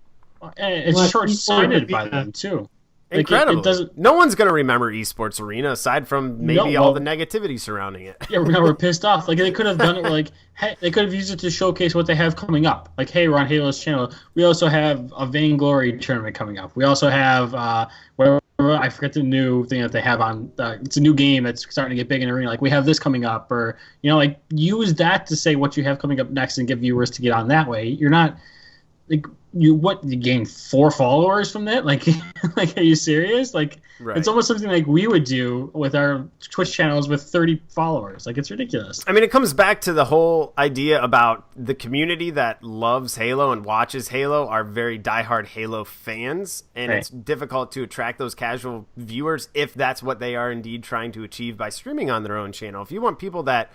And it's short-sighted by them, too. Like incredible. No one's going to remember esports arena aside from maybe all the negativity surrounding it. Yeah, we're pissed off. Like, they could have done it like, hey, they could have used it to showcase what they have coming up. Like, hey, we're on Halo's channel. We also have a Vainglory tournament coming up. We also have whatever, I forget the new thing that they have on. It's a new game that's starting to get big in arena. Like, we have this coming up, or like use that to say what you have coming up next and get viewers to get on that way. You're not like. You gain 4 followers from that? Like, are you serious? Like, right. It's almost something like we would do with our Twitch channels with 30 followers. Like, it's ridiculous. I mean, it comes back to the whole idea about the community that loves Halo and watches Halo are very diehard Halo fans, and It's difficult to attract those casual viewers if that's what they are indeed trying to achieve by streaming on their own channel. If you want people that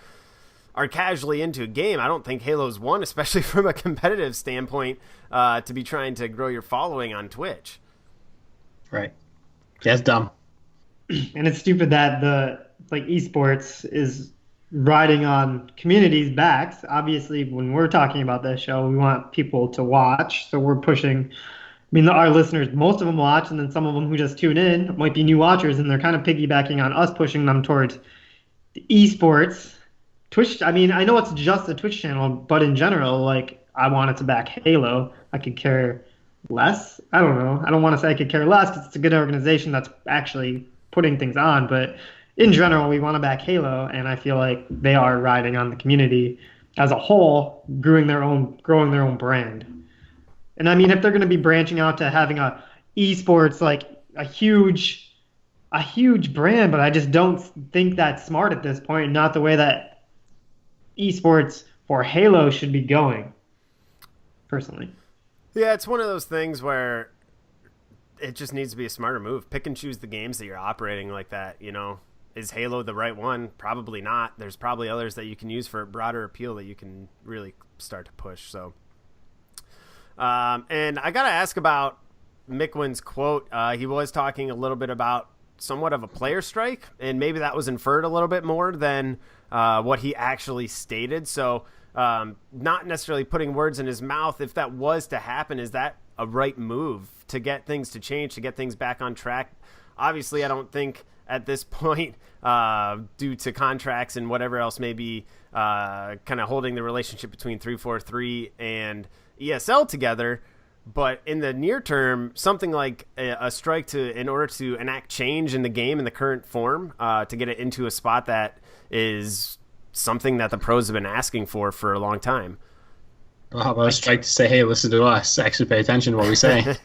are casually into a game, I don't think Halo's one, especially from a competitive standpoint, to be trying to grow your following on Twitch. Right. Yeah, it's dumb. And it's stupid that esports is riding on communities' backs. Obviously, when we're talking about this show, we want people to watch, so we're pushing. I mean, our listeners, most of them watch, and then some of them who just tune in might be new watchers, and they're kind of piggybacking on us pushing them towards the esports. Twitch, I mean, I know it's just a Twitch channel, but in general, like, I want it to back Halo. I could care less. I don't know. I don't want to say I could care less because it's a good organization that's actually putting things on. But in general, we want to back Halo, and I feel like they are riding on the community as a whole, growing their own brand. And I mean, if they're going to be branching out to having a esports, like a huge brand, but I just don't think that's smart at this point. Not the way that esports for Halo should be going, personally. Yeah, it's one of those things where it just needs to be a smarter move. Pick and choose the games that you're operating like that, you know. Is Halo the right one? Probably not. There's probably others that you can use for a broader appeal that you can really start to push. So, and I got to ask about Mickwin's quote. He was talking a little bit about somewhat of a player strike, and maybe that was inferred a little bit more than what he actually stated. So not necessarily putting words in his mouth. If that was to happen, is that a right move to get things to change, to get things back on track? Obviously, I don't think at this point, due to contracts and whatever else may be kind of holding the relationship between 343 and ESL together. But in the near term, something like a strike in order to enact change in the game in the current form, to get it into a spot that is something that the pros have been asking for a long time. Well, how about a strike to say, hey, listen to us, actually pay attention to what we say?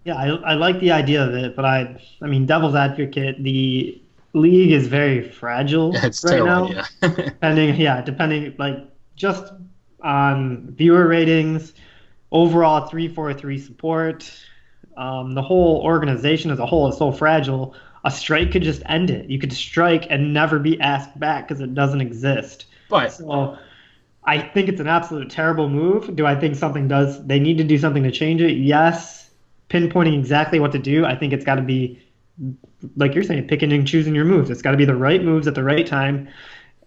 Yeah, I like the idea of it, but I mean, devil's advocate, the league is very fragile it's right terrible, now. Yeah. depending like just on viewer ratings, overall 343 support, the whole organization as a whole is so fragile. A strike could just end it. You could strike and never be asked back because it doesn't exist. But so I think it's an absolute terrible move. Do I think they need to do something to change it? Yes. Pinpointing exactly what to do. I think it's got to be, like you're saying, picking and choosing your moves. It's got to be the right moves at the right time.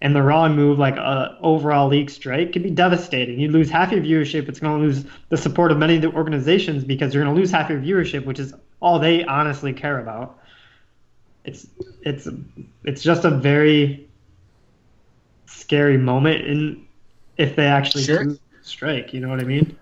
And the wrong move, like a overall league strike, could be devastating. You lose half your viewership. It's going to lose the support of many of the organizations because you're going to lose half your viewership, which is all they honestly care about. It's just a very scary moment if they actually do strike. You know what I mean?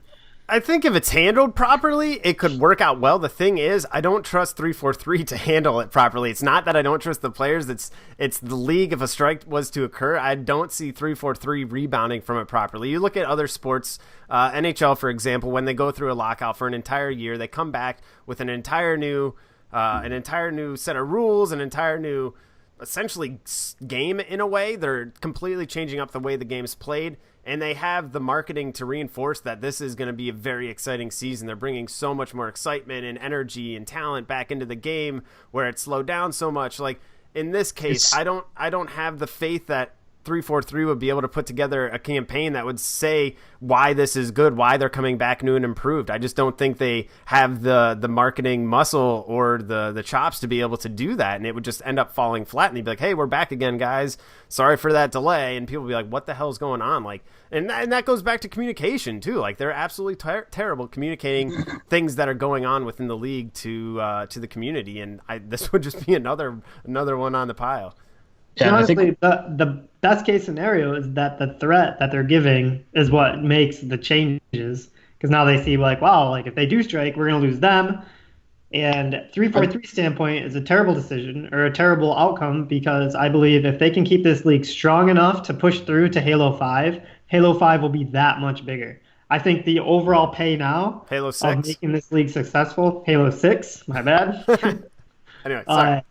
I think if it's handled properly, it could work out well. The thing is, I don't trust 343 to handle it properly. It's not that I don't trust the players. It's the league. If a strike was to occur, I don't see 343 rebounding from it properly. You look at other sports, NHL, for example, when they go through a lockout for an entire year, they come back with an entire new set of rules, an entire new, essentially, game in a way. They're completely changing up the way the game's played. And they have the marketing to reinforce that this is going to be a very exciting season. They're bringing so much more excitement and energy and talent back into the game where it slowed down so much. Like in this case, I don't have the faith that 343 would be able to put together a campaign that would say why this is good, why they're coming back new and improved. I just don't think they have the marketing muscle or the chops to be able to do that, and it would just end up falling flat. And they'd be like, "Hey, we're back again, guys. Sorry for that delay." And people would be like, "What the hell's going on?" Like, and that goes back to communication too. Like they're absolutely terrible communicating things that are going on within the league to the community, and this would just be another one on the pile. Yeah, honestly, the best case scenario is that the threat that they're giving is what makes the changes. Because now they see, like, wow, like if they do strike, we're going to lose them. And 343 standpoint is a terrible decision or a terrible outcome because I believe if they can keep this league strong enough to push through to Halo 5, Halo 5 will be that much bigger. I think the overall pay now Halo 6 of making this league successful, Halo 6, my bad. Anyway, sorry.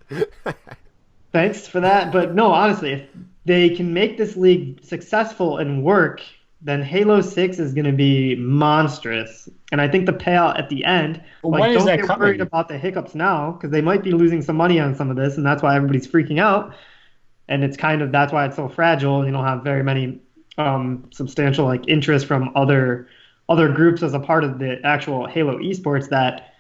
Thanks for that. But no, honestly, if they can make this league successful and work, then Halo 6 is going to be monstrous. And I think the payout at the end, don't get worried about the hiccups now, because they might be losing some money on some of this, and that's why everybody's freaking out. And that's why it's so fragile. You don't have very many substantial like interest from other groups as a part of the actual Halo esports. That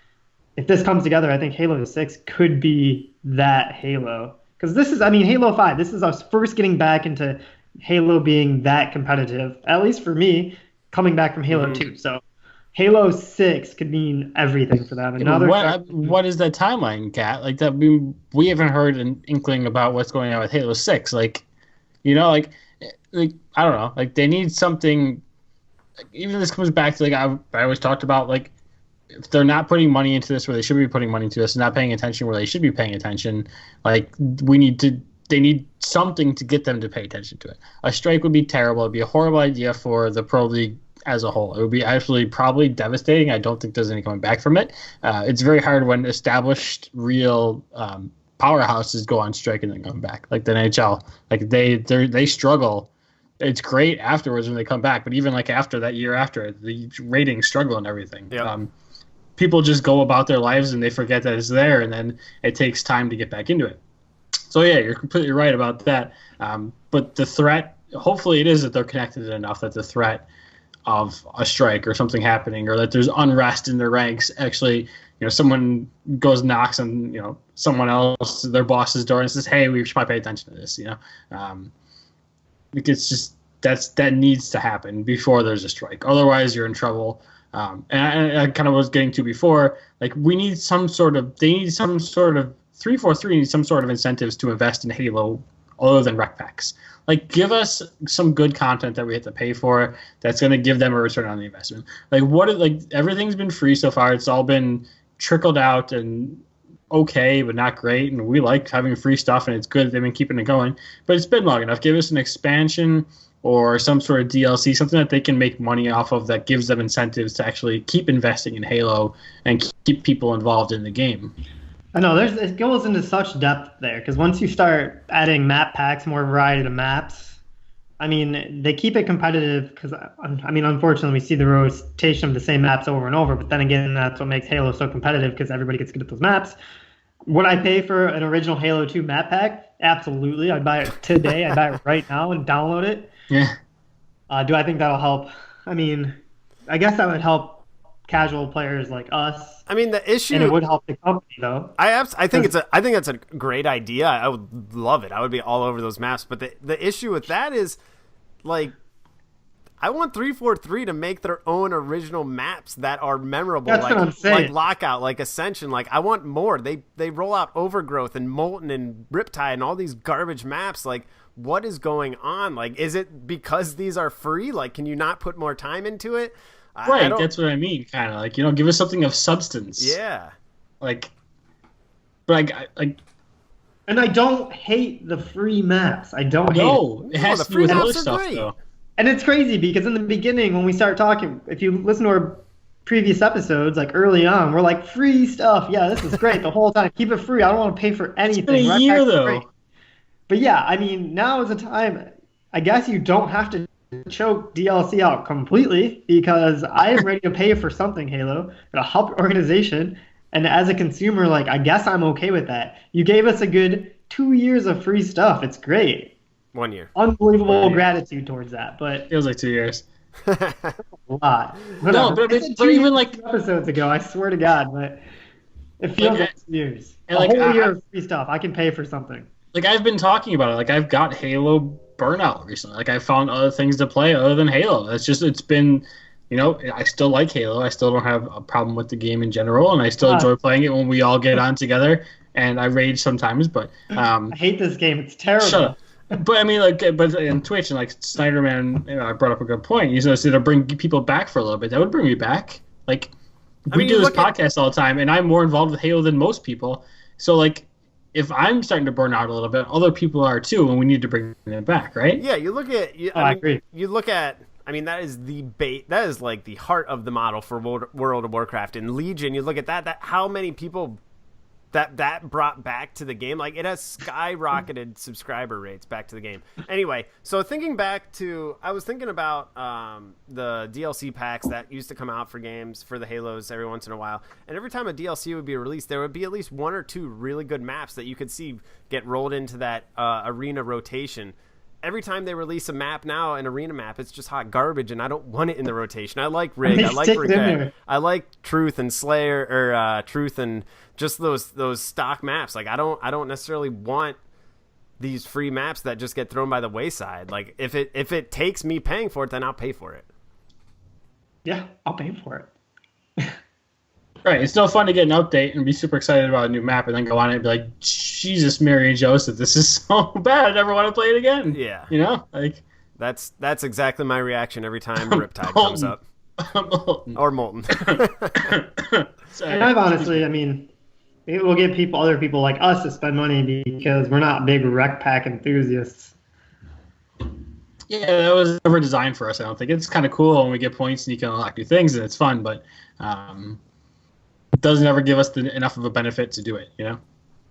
if this comes together, I think Halo 6 could be that Halo. Because this is, Halo 5, this is us first getting back into Halo being that competitive, at least for me, coming back from Halo 2. So Halo 6 could mean everything for them. What is that timeline, Kat? Like that, we haven't heard an inkling about what's going on with Halo 6. Like, like I don't know. Like they need something. Even this comes back to like I always talked about, like if they're not putting money into this where they should be putting money into this, and not paying attention where they should be paying attention, like they need something to get them to pay attention to it. A strike would be terrible. It'd be a horrible idea for the Pro League as a whole. It would be actually probably devastating. I don't think there's any coming back from it. It's very hard when established real powerhouses go on strike and then come back. Like the NHL, like they struggle. It's great afterwards when they come back, but even like after that year after, the ratings struggle and everything. Yep. People just go about their lives and they forget that it's there, and then it takes time to get back into it. So yeah, you're completely right about that. But the threat, hopefully it is that they're connected enough that the threat of a strike or something happening, or that there's unrest in their ranks, actually, someone goes and knocks on, someone else, their boss's door, and says, "Hey, we should probably pay attention to this," It's just that needs to happen before there's a strike. Otherwise, you're in trouble. And I kind of was getting to before, like they need some sort of 343 needs some sort of incentives to invest in Halo other than rec packs. Like give us some good content that we have to pay for that's going to give them a return on the investment. Like everything's been free so far. It's all been trickled out and okay, but not great. And we like having free stuff, and it's good. They've been keeping it going, but it's been long enough. Give us an expansion or some sort of DLC, something that they can make money off of that gives them incentives to actually keep investing in Halo and keep people involved in the game. I know it goes into such depth there, because once you start adding map packs, more variety to maps, they keep it competitive because, unfortunately, we see the rotation of the same maps over and over, but then again, that's what makes Halo so competitive, because everybody gets good at those maps. Would I pay for an original Halo 2 map pack? Absolutely. I'd buy it today. I'd buy it right now and download it. Yeah. Do I think that'll help? I mean, I guess that would help casual players like us. I mean, the issue, and it would help the company though. I think that's a great idea. I would love it. I would be all over those maps. But the issue with that is, like, I want 343 to make their own original maps that are memorable. That's what I'm saying. Like Lockout, like Ascension. Like, I want more. They roll out Overgrowth and Molten and Riptide and all these garbage maps. Like, what is going on? Like, is it because these are free? Like, can you not put more time into it? Right, that's what I mean. Kind of like, give us something of substance. Yeah. Like, but and I don't hate the free maps. I don't hate it. No, it has to do with other stuff though. And it's crazy because in the beginning, when we start talking, if you listen to our previous episodes, like early on, we're like, free stuff. Yeah, this is great the whole time. Keep it free. I don't want to pay for anything. It's been a year, though. But yeah, I mean, now is the time. I guess you don't have to choke DLC out completely because I am ready to pay for something, Halo. It'll help your organization. And as a consumer, like, I guess I'm okay with that. You gave us a good 2 years of free stuff. It's great. 1 year. Unbelievable gratitude towards that, but feels like 2 years. A lot. No, but even like episodes ago, I swear to God, but it feels like 2 years. And a whole year of free stuff. I can pay for something. Like, I've been talking about it. Like, I've got Halo Burnout recently. Like, I found other things to play other than Halo. It's been, I still like Halo. I still don't have a problem with the game in general, and I still enjoy playing it when we all get on together. And I rage sometimes, but I hate this game. It's terrible. Shut up. But I mean, but in Twitch and like Snyderman, I brought up a good point. You said to bring people back for a little bit. That would bring me back. Like, we do this podcast all the time, and I'm more involved with Halo than most people. So like, if I'm starting to burn out a little bit, other people are too, and we need to bring them back, right? Yeah, you look at. I agree. You look at. I mean, that is the bait. That is like the heart of the model for World of Warcraft and Legion. You look at that. That how many people that brought back to the game. Like, it has skyrocketed subscriber rates back to the game. Anyway, so thinking back to, I was thinking about the DLC packs that used to come out for games, for the Halos every once in a while. And every time a DLC would be released, there would be at least 1 or 2 really good maps that you could see get rolled into that arena rotation. Every time they release a map now, an arena map, it's just hot garbage, and I don't want it in the rotation. I like Rig, I like Regret, I like Truth and Slayer, or Truth and just those stock maps. Like, I don't necessarily want these free maps that just get thrown by the wayside. Like, if it takes me paying for it, then I'll pay for it. Yeah, I'll pay for it. Right, it's no fun to get an update and be super excited about a new map and then go on it and be like, Jesus, Mary, and Joseph, this is so bad. I never want to play it again. Yeah. Like, that's exactly my reaction every time Riptide comes up. Molten. Or Molten. And I've honestly, I mean, it will get other people like us to spend money because we're not big rec pack enthusiasts. Yeah, that was never designed for us, I don't think. It's kind of cool when we get points and you can unlock new things, and it's fun, but it doesn't ever give us enough of a benefit to do it,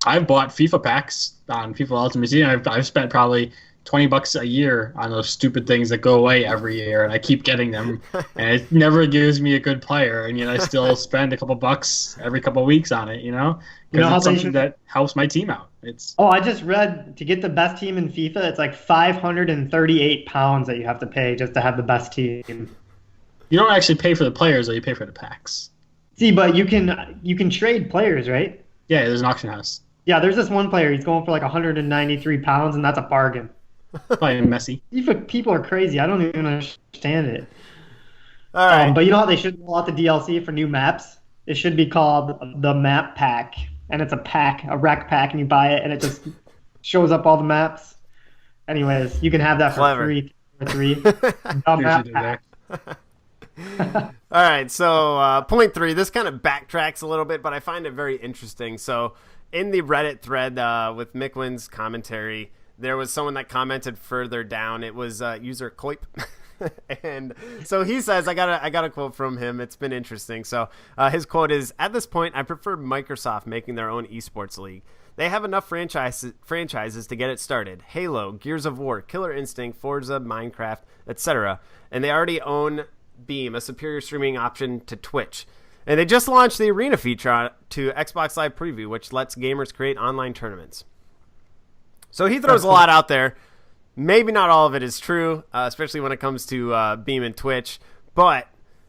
I've bought FIFA packs on FIFA Ultimate Team. I've spent probably $20 a year on those stupid things that go away every year, and I keep getting them, and it never gives me a good player, and I still spend a couple bucks every couple of weeks on it, because it's something that helps my team out. I just read to get the best team in FIFA, it's like 538 pounds that you have to pay just to have the best team. You don't actually pay for the players, though. You pay for the packs. See, but you can trade players, right? Yeah, there's an auction house. Yeah, there's this one player. He's going for like 193 pounds, and that's a bargain. Probably messy. People are crazy. I don't even understand it. All right. But you know how they should roll out the DLC for new maps? It should be called the Map Pack, and it's a rec pack, and you buy it, and it just shows up all the maps. Anyways, you can have that for free. The Map Pack. All right, so point 3, this kind of backtracks a little bit, but I find it very interesting. So in the Reddit thread with Mickwin's commentary, there was someone that commented further down. It was user Koip. And so he says, I got a quote from him. It's been interesting. So his quote is, "At this point, I prefer Microsoft making their own esports league. They have enough franchises to get it started. Halo, Gears of War, Killer Instinct, Forza, Minecraft, etc. And they already own Beam, a superior streaming option to Twitch. And they just launched the Arena feature to Xbox Live Preview, which lets gamers create online tournaments. So he throws a lot out there. Maybe not all of it is true, especially when it comes to Beam and Twitch. But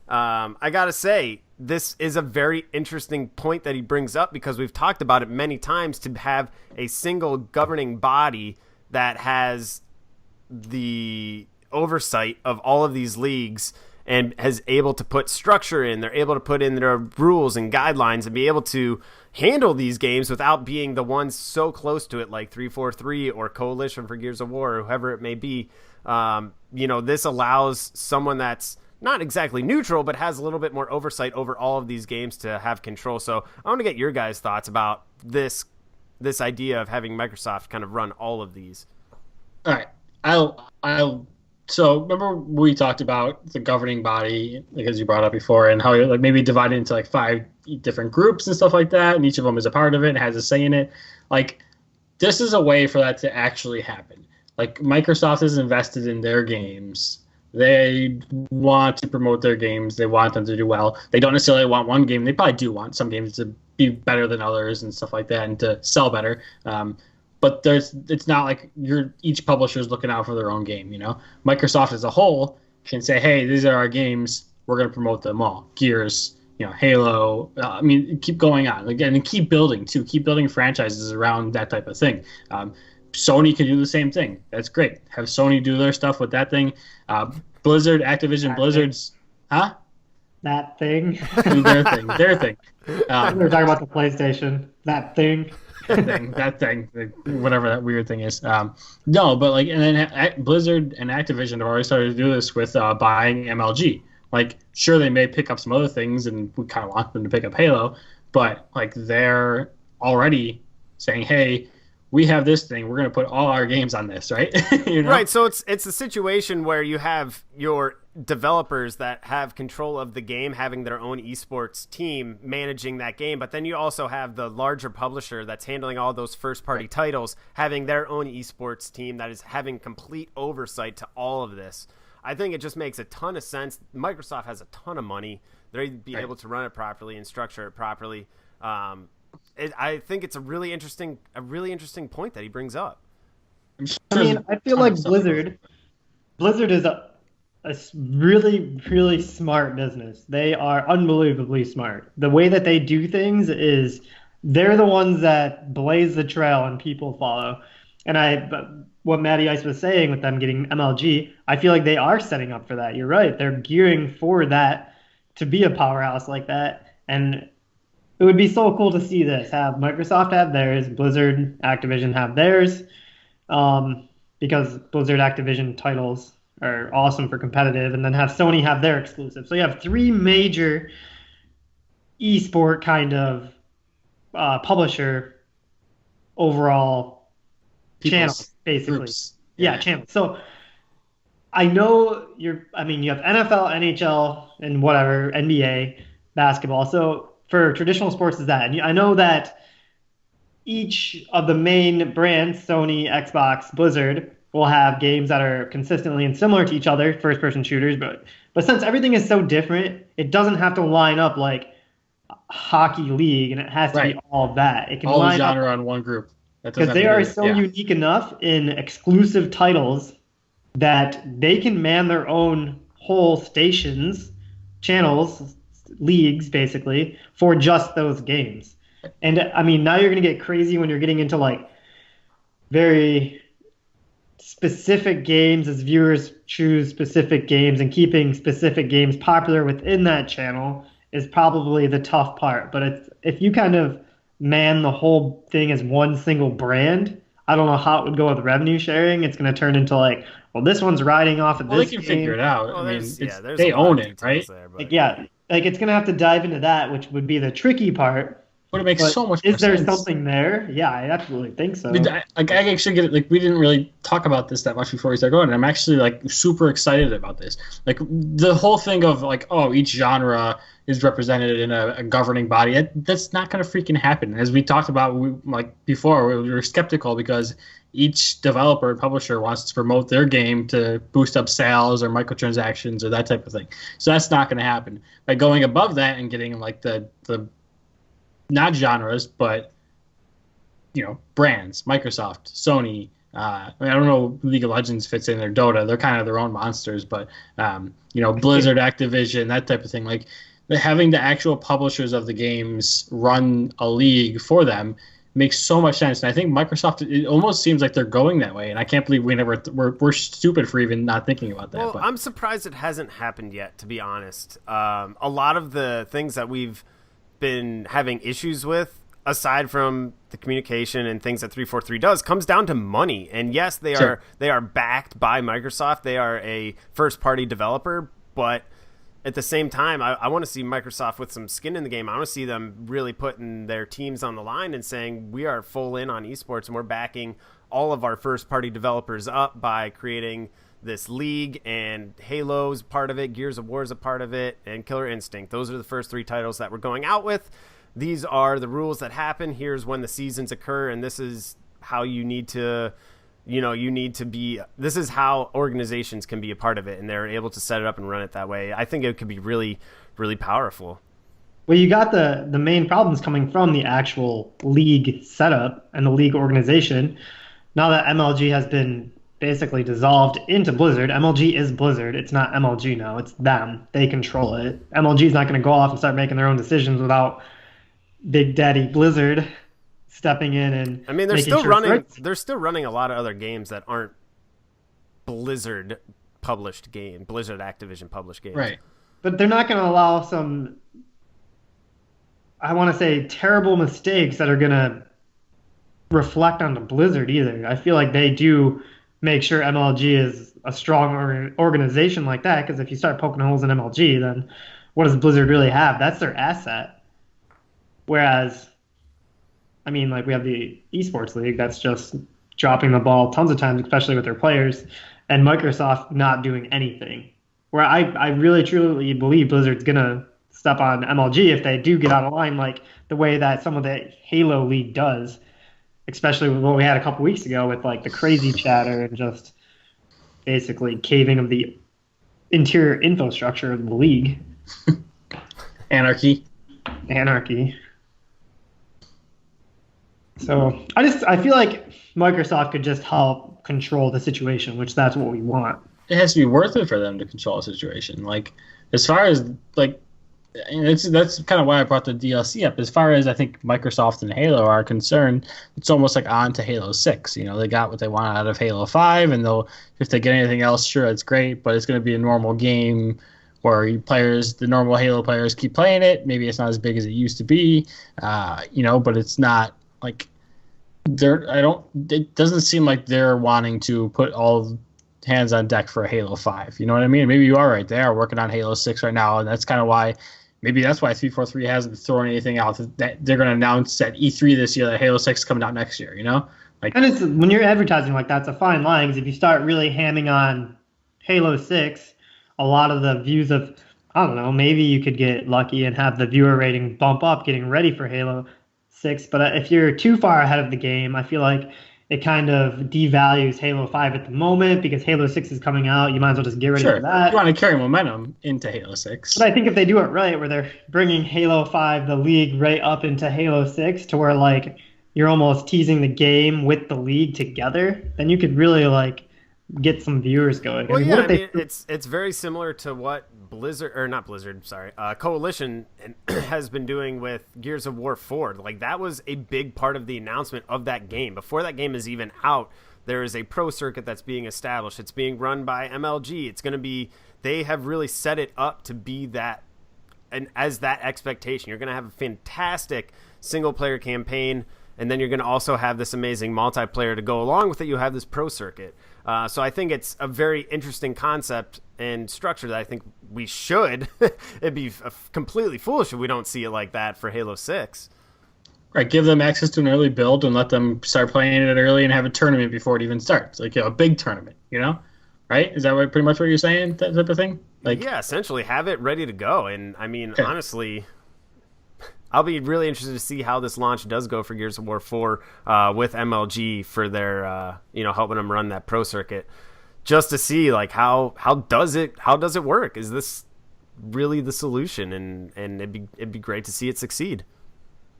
I got to say, this is a very interesting point that he brings up because we've talked about it many times, to have a single governing body that has the oversight of all of these leagues and is able to put structure in. They're able to put in their rules and guidelines and be able to handle these games without being the ones so close to it, like 343 or Coalition for Gears of War or whoever it may be. This allows someone that's not exactly neutral, but has a little bit more oversight over all of these games to have control. So I want to get your guys' thoughts about this idea of having Microsoft kind of run all of these. All right. So remember we talked about the governing body, as you brought up before, and how you're like maybe divided into like 5 different groups and stuff like that, and each of them is a part of it and has a say in it. Like, this is a way for that to actually happen. Like, Microsoft is invested in their games. They want to promote their games. They want them to do well. They don't necessarily want one game. They probably do want some games to be better than others and stuff like that and to sell better. But it's not like each publisher is looking out for their own game, Microsoft as a whole can say, hey, these are our games. We're going to promote them all. Gears, Halo. Keep going on. Again, and keep building, too. Keep building franchises around that type of thing. Sony can do the same thing. That's great. Have Sony do their stuff with that thing. Blizzard, Activision, Blizzard's... Huh? That thing. Do their thing. Their thing. We were talking about the PlayStation. That thing. that thing, whatever that weird thing is. No, but like, and then Blizzard and Activision have already started to do this with buying MLG. Like, sure, they may pick up some other things, and we kind of want them to pick up Halo, but like, they're already saying, hey, we have this thing. We're going to put all our games on this, right? Right. So it's a situation where you have your developers that have control of the game having their own esports team managing that game, but then you also have the larger publisher that's handling all those first-party titles having their own esports team that is having complete oversight to all of this. I think it just makes a ton of sense. Microsoft has a ton of money. They'd be able to run it properly and structure it properly. I think it's a really interesting point that he brings up. I feel like Blizzard is a really, really smart business. They are unbelievably smart. The way that they do things is they're the ones that blaze the trail and people follow. And what MattyIce was saying with them getting MLG, I feel like they are setting up for that. You're right. They're gearing for that, to be a powerhouse like that. And it would be so cool to see this. Have Microsoft have theirs, Blizzard, Activision have theirs, because Blizzard, Activision titles are awesome for competitive, and then have Sony have their exclusive. So you have 3 major esport kind of publisher overall channels, basically. Groups. Yeah, channels. So I know you have NFL, NHL, and whatever, NBA, basketball. So for traditional sports is that. And I know that each of the main brands, Sony, Xbox, Blizzard, will have games that are consistently and similar to each other, first-person shooters. But since everything is so different, it doesn't have to line up like hockey league, and it has to be all of that. It can all line the genre up on one group. because they are so unique enough in exclusive titles that they can man their own whole stations, channels, leagues, basically, for just those games. And now you're going to get crazy when you're getting into like very specific games, as viewers choose specific games, and keeping specific games popular within that channel is probably the tough part. But if you kind of man the whole thing as one single brand, I don't know how it would go with revenue sharing. It's going to turn into like, well, this one's riding off of this they can game. figure it out. Well, they own it, right? Like it's going to have to dive into that, which would be the tricky part. Would it make so much more sense. Is there sense. Something there? Yeah, I absolutely think so. I actually get it. Like, we didn't really talk about this that much before we started going, and I'm actually like super excited about this. Like, the whole thing of like, oh, each genre is represented in a governing body. That's not going to freaking happen. As we talked about, before, we were skeptical because each developer and publisher wants to promote their game to boost up sales or microtransactions or that type of thing. So that's not going to happen. By going above that and getting like the not genres, but brands, Microsoft, Sony. I don't know, League of Legends fits in their Dota. They're kind of their own monsters, but Blizzard, Activision, that type of thing. Like, having the actual publishers of the games run a league for them makes so much sense. And I think Microsoft, it almost seems like they're going that way. And I can't believe we're stupid for even not thinking about that. Well, but I'm surprised it hasn't happened yet, to be honest. A lot of the things that we've been having issues with, aside from the communication and things that 343 does, comes down to money. And yes, they are backed by Microsoft. They are a first-party developer, but at the same time, I want to see Microsoft with some skin in the game. I want to see them really putting their teams on the line and saying, we are full in on esports, and we're backing all of our first-party developers up by creating this league, and Halo's part of it, Gears of War is a part of it, and Killer Instinct. Those are the first 3 titles that we're going out with. These are the rules that happen. Here's when the seasons occur, and this is how you need to, this is how organizations can be a part of it, and they're able to set it up and run it that way. I think it could be really, really powerful. Well, you got the main problems coming from the actual league setup and the league organization. Now that MLG has been basically dissolved into Blizzard. MLG is Blizzard. It's not MLG now. It's them. They control it. MLG is not going to go off and start making their own decisions without Big Daddy Blizzard stepping in and they're still running a lot of other games that aren't Blizzard published game, Blizzard Activision published games. Right. But they're not going to allow some, I want to say, terrible mistakes that are going to reflect on the Blizzard either. I feel like they do make sure MLG is a strong organization like that, because if you start poking holes in MLG, then what does Blizzard really have? That's their asset. Whereas, we have the esports league that's just dropping the ball tons of times, especially with their players, and Microsoft not doing anything. Where I really truly believe Blizzard's going to step on MLG if they do get out of line, like the way that some of the Halo League does, especially with what we had a couple weeks ago with like the crazy chatter and just basically caving of the interior infrastructure of the league. Anarchy. So I feel like Microsoft could just help control the situation, which that's what we want. It has to be worth it for them to control a situation. Like, as far as like, that's kind of why I brought the DLC up. As far as I think Microsoft and Halo are concerned, it's almost like on to Halo 6. They got what they want out of Halo 5, and if they get anything else, sure, it's great, but it's going to be a normal game where the normal Halo players keep playing it. Maybe it's not as big as it used to be, but it's not like it doesn't seem like they're wanting to put all hands on deck for a Halo 5. You know what I mean? Maybe you are right. They are working on Halo 6 right now, and that's kind of why. Maybe that's why 343 hasn't thrown anything out that they're going to announce at E3 this year that Halo 6 is coming out next year, Like, and it's, when you're advertising like that, it's a fine line, because if you start really hamming on Halo 6, a lot of the views of, I don't know, maybe you could get lucky and have the viewer rating bump up getting ready for Halo 6. But if you're too far ahead of the game, I feel like it kind of devalues Halo 5 at the moment, because Halo 6 is coming out. You might as well just get ready for that. You want to carry momentum into Halo 6. But I think if they do it right, where they're bringing Halo 5, the league, right up into Halo 6, to where like you're almost teasing the game with the league together, then you could really like get some viewers going. Well, yeah, it's very similar to what Coalition has been doing with Gears of War 4. Like, that was a big part of the announcement of that game. Before that game is even out, there is a pro circuit that's being established. It's being run by MLG. It's going to be, they have really set it up to be that, and as that expectation. You're going to have a fantastic single player campaign, and then you're going to also have this amazing multiplayer to go along with it. You have this pro circuit. So I think it's a very interesting concept and structure that I think we should. It'd be completely foolish if we don't see it like that for Halo 6. Right, give them access to an early build and let them start playing it early and have a tournament before it even starts, like a big tournament, right? Is that pretty much what you're saying? That type of thing? Like, yeah, essentially have it ready to go. And I mean, honestly, I'll be really interested to see how this launch does go for Gears of War 4 with MLG for their helping them run that pro circuit, just to see like how does it work? Is this really the solution? And it'd be great to see it succeed.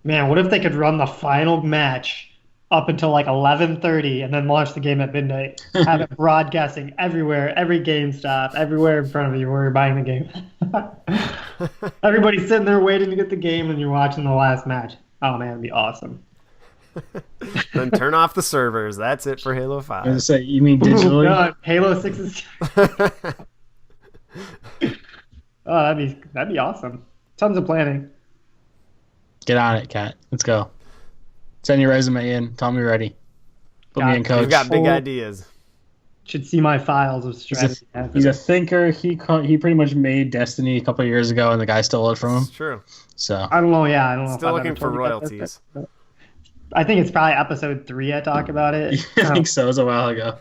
Man, what if they could run the final match up until like 11:30 and then launch the game at midnight? Have it broadcasting everywhere, every GameStop, everywhere in front of you where you're buying the game. Everybody's sitting there waiting to get the game and you're watching the last match. Oh man, it'd be awesome. Then turn off the servers. That's it for Halo 5. I was gonna say, you mean digitally? No, Halo 6 is Oh, that'd be awesome. Tons of planning. Get on it, Cat. Let's go. Send your resume in. Tell me you're ready. Put me in, coach. You've got big ideas. Should see my files of strategy. He's a thinker. He pretty much made Destiny a couple of years ago, and the guy stole it from him. It's true. So I don't know. Yeah, I don't know. Still looking for royalties. I think it's probably episode 3 I talk about it. I think so. It was a while ago.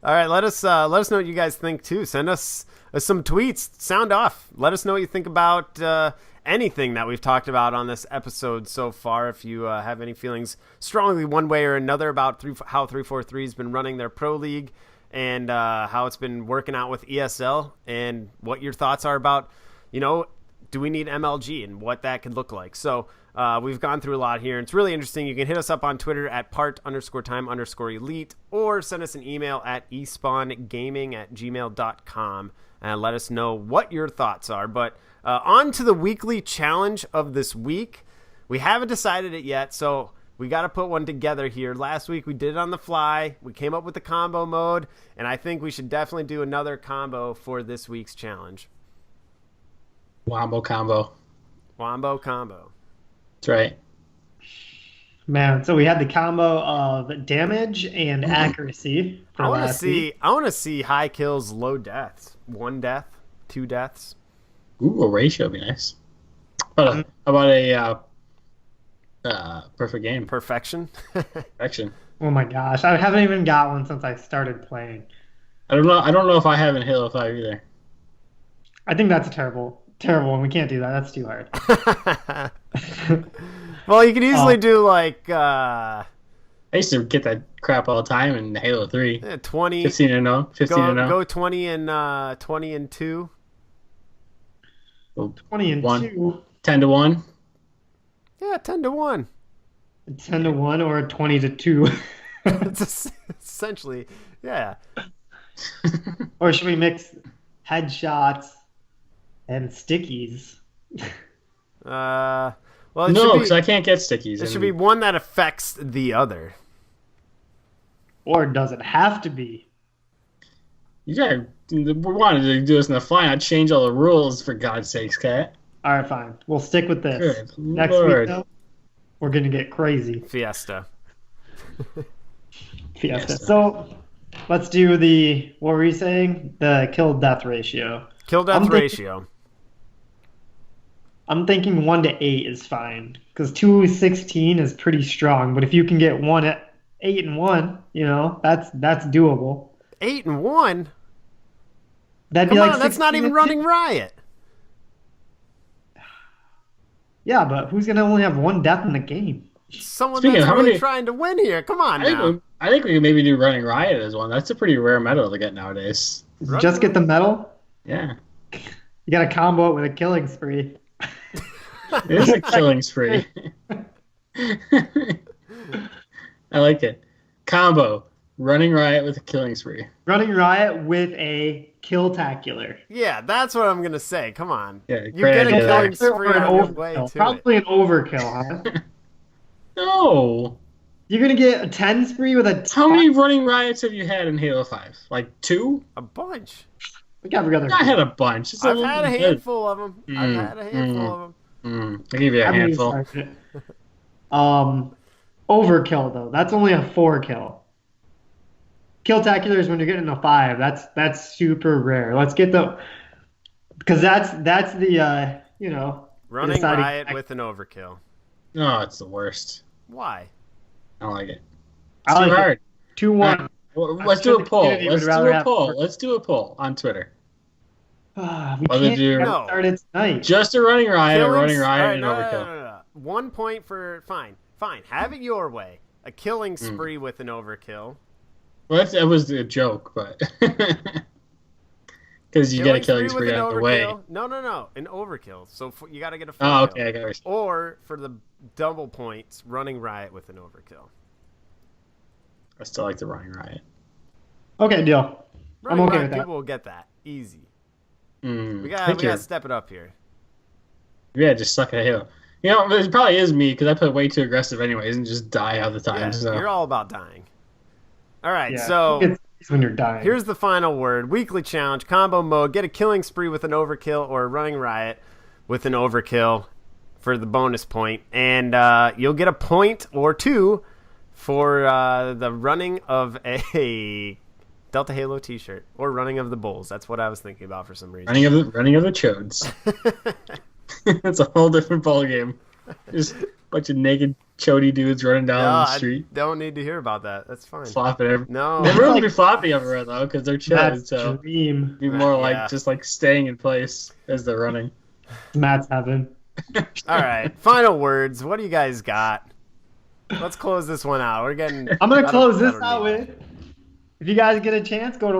All right, let us know what you guys think too. Send us some tweets. Sound off. Let us know what you think about anything that we've talked about on this episode so far. If you have any feelings strongly one way or another about how 343 has been running their pro league and how it's been working out with ESL, and what your thoughts are about, do we need MLG and what that could look like. So we've gone through a lot here, and it's really interesting. You can hit us up on Twitter at part_time_elite, or send us an email at espawngaming@gmail.com and let us know what your thoughts are. But on to the weekly challenge of this week. We haven't decided it yet, so we got to put one together here. Last week we did it on the fly. We came up with the combo mode, and I think we should definitely do another combo for this week's challenge. Wombo combo. Wombo combo. That's right. Man, so we had the combo of damage and accuracy. I want to see high kills, low deaths. 1 death, 2 deaths. Ooh, a ratio would be nice. How about a perfect game? Perfection. Perfection. Oh my gosh, I haven't even got one since I started playing. I don't know if I have in Halo 5 either. I think that's terrible, and we can't do that. That's too hard. Well, you could easily do like I used to get that crap all the time in Halo 3. 20 15 and 0. 15 and 0. Go 20 and 2. 20 and 2. 10 to 1. Yeah, 10 to 1. 10 to 1 or 20 to 2. It's essentially, yeah. Or should we mix headshots and stickies? Well, no, because I can't get stickies. It should be one that affects the other. Or does it have to be? We wanted to do this in the fly, not change all the rules, for God's sakes, Cat. All right, fine. We'll stick with this. Good Next Lord. week, though, we're going to get crazy. Fiesta. So let's do what were you saying? The kill-death ratio. Kill-death ratio. I'm thinking 1 to 8 is fine, because 2-16 is pretty strong. But if you can get 1 at 8 and 1, that's doable. 8 and 1. That'd Come be on, that's not even running Riot. Yeah, but who's gonna only have 1 death in the game? Someone that's really trying to win here. Come on now. I think we can maybe do running Riot as one. That's a pretty rare medal to get nowadays. Just get the medal? Yeah. You gotta combo it with a killing spree. It is a killing spree. I like it. Combo. Running Riot with a killing spree. Running Riot with a kill-tacular. Yeah, that's what I'm going to say. Come on. Yeah, you get a killing spree on your way to Probably an overkill, huh? No. You're going to get a 10 spree with a... How many Running Riots have you had in Halo 5? Like 2? A bunch. I had a bunch. I've had a handful of them. I'll give you a handful. Overkill, though. That's only a 4 kill. Kill-tacular is when you're getting a 5. That's super rare. Let's get because that's the Running Riot with an overkill. No, it's the worst. Why? I don't like it. I It's too like hard. 2-1. Let's do a poll. Let's do a poll on Twitter. We Whether can't do- get No. started tonight. Just a running riot, Killings- running riot, All right, and no, overkill. no. 1 point for fine. Have it your way. A killing spree with an overkill. Well, that was a joke, but because you get a killing spree with spree an out of the way. overkill. No, an overkill. So you got to get a. Oh, full okay, kill. I got it. Or for the double points, running riot with an overkill. I still like the running riot. Okay, deal. I'm Running okay riot, with that. people will get that easy. Mm, We got to step it up here. Yeah, just suck at Halo. You know, it probably is me because I play way too aggressive anyways and just die all the time. Yeah, so. you're all about dying. All right, Yeah, so it's when you're dying. here's the final word. Weekly challenge, combo mode. Get a killing spree with an overkill or a running riot with an overkill for the bonus point. And you'll get a point or 2 for the running of a DeltaHalo t-shirt or running of the Bulls. That's what I was thinking about for some reason. Running of the chodes. It's a whole different ball game. Just a bunch of naked chody dudes running down the street. I don't need to hear about that. That's fine. Flopping everywhere. No. Never really be flopping everywhere though, because they're chodes. Matt's So dream. be more like Yeah. just like staying in place as they're running. Matt's heaven. All right, final words. What do you guys got? Let's close this one out. We're getting. I'm going to I close don't this out need- with, if you guys get a chance, go to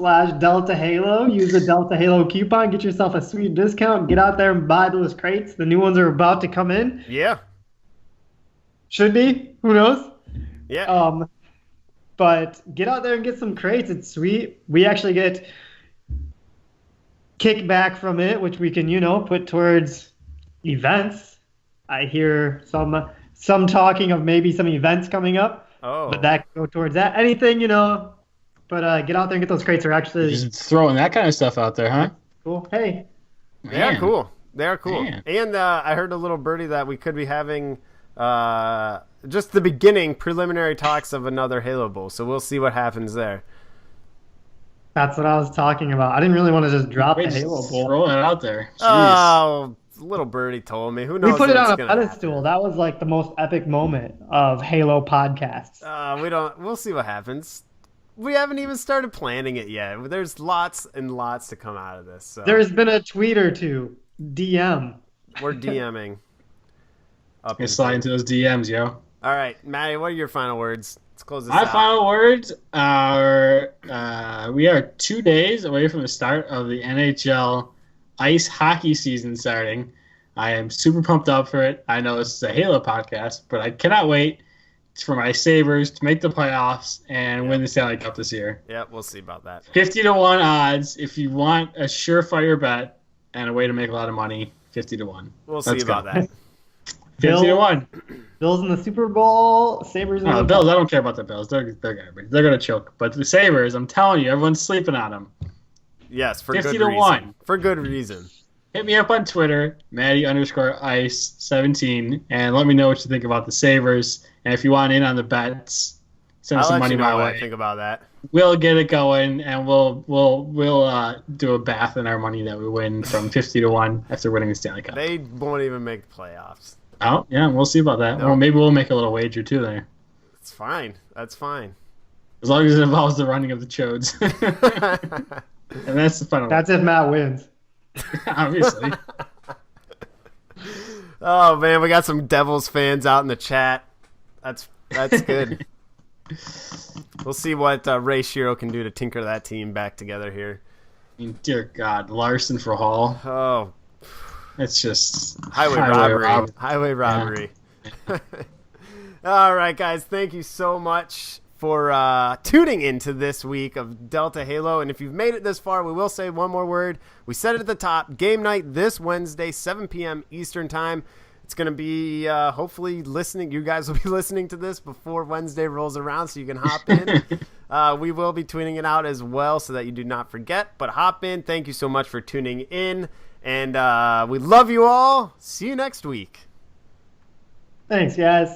lootcrate.com/DeltaHalo. Use the DeltaHalo coupon. Get yourself a sweet discount. Get out there and buy those crates. The new ones are about to come in. Yeah. Should be. Who knows? Yeah. But get out there and get some crates. It's sweet. We actually get kickback from it, which we can, put towards events. I hear some talking of maybe some events coming up. Oh. But that can go towards that. Anything, But get out there and get those crates. Are actually Just throwing that kind of stuff out there, huh? cool. Hey, They are Man. cool. They are cool. Man. And I heard a little birdie that we could be having just the beginning preliminary talks of another Halo Bowl. So we'll see what happens there. that's what I was talking about. I didn't really want to just drop Wait, the Halo just Bowl. throwing it out there. Jeez. Oh, little birdie told me. Who knows? We put it what's on a gonna pedestal. happen. That was like the most epic moment of Halo podcasts. We'll see what happens. We haven't even started planning it yet. There's lots and lots to come out of this. So There's been a tweet or two, DM. we're DMing. Up Get and slide through. into those DMs, yo. All right, Matty, what are your final words? Let's close this My out. final words are we are 2 days away from the start of the NHL ice hockey season starting. I am super pumped up for it. I know this is a Halo podcast, but I cannot wait for my Sabres to make the playoffs and win the Stanley Cup this year. Yeah, we'll see about that. 50-1 odds. If you want a surefire bet and a way to make a lot of money, 50-1. We'll see Let's about go. that. 50-1. Bills in the Super Bowl, Sabres in No, the the Bills, I don't care about the Bills. They're garbage. They're going to choke. But the Sabres, I'm telling you, everyone's sleeping on them. Yes, for 50 good to reason. 1. For good reason. Hit me up on Twitter, Matty_ice17, and let me know what you think about the Sabres. And if you want in on the bets, send I'll some let money you know my what way. I think about that. We'll get it going, and we'll do a bath in our money that we win from 50-1 after winning the Stanley Cup. They won't even make the playoffs. Oh, yeah, we'll see about that. No. Well, maybe we'll make a little wager too there, It's fine. That's fine. as long as it involves the running of the chodes. And that's the final. That's if Matt wins. Obviously. Oh man, we got some Devils fans out in the chat. That's good. We'll see what Ray Shiro can do to tinker that team back together here. I mean, dear God, Larson for Hall. Oh, It's just highway robbery. Highway robbery. All right, guys. Thank you so much for tuning into this week of DeltaHalo. And if you've made it this far, we will say one more word. We said it at the top. Game night this Wednesday, 7 p.m. Eastern Time. It's going to be hopefully listening. You guys will be listening to this before Wednesday rolls around so you can hop in. We will be tweeting it out as well so that you do not forget. But hop in. Thank you so much for tuning in. And we love you all. See you next week. Thanks, guys.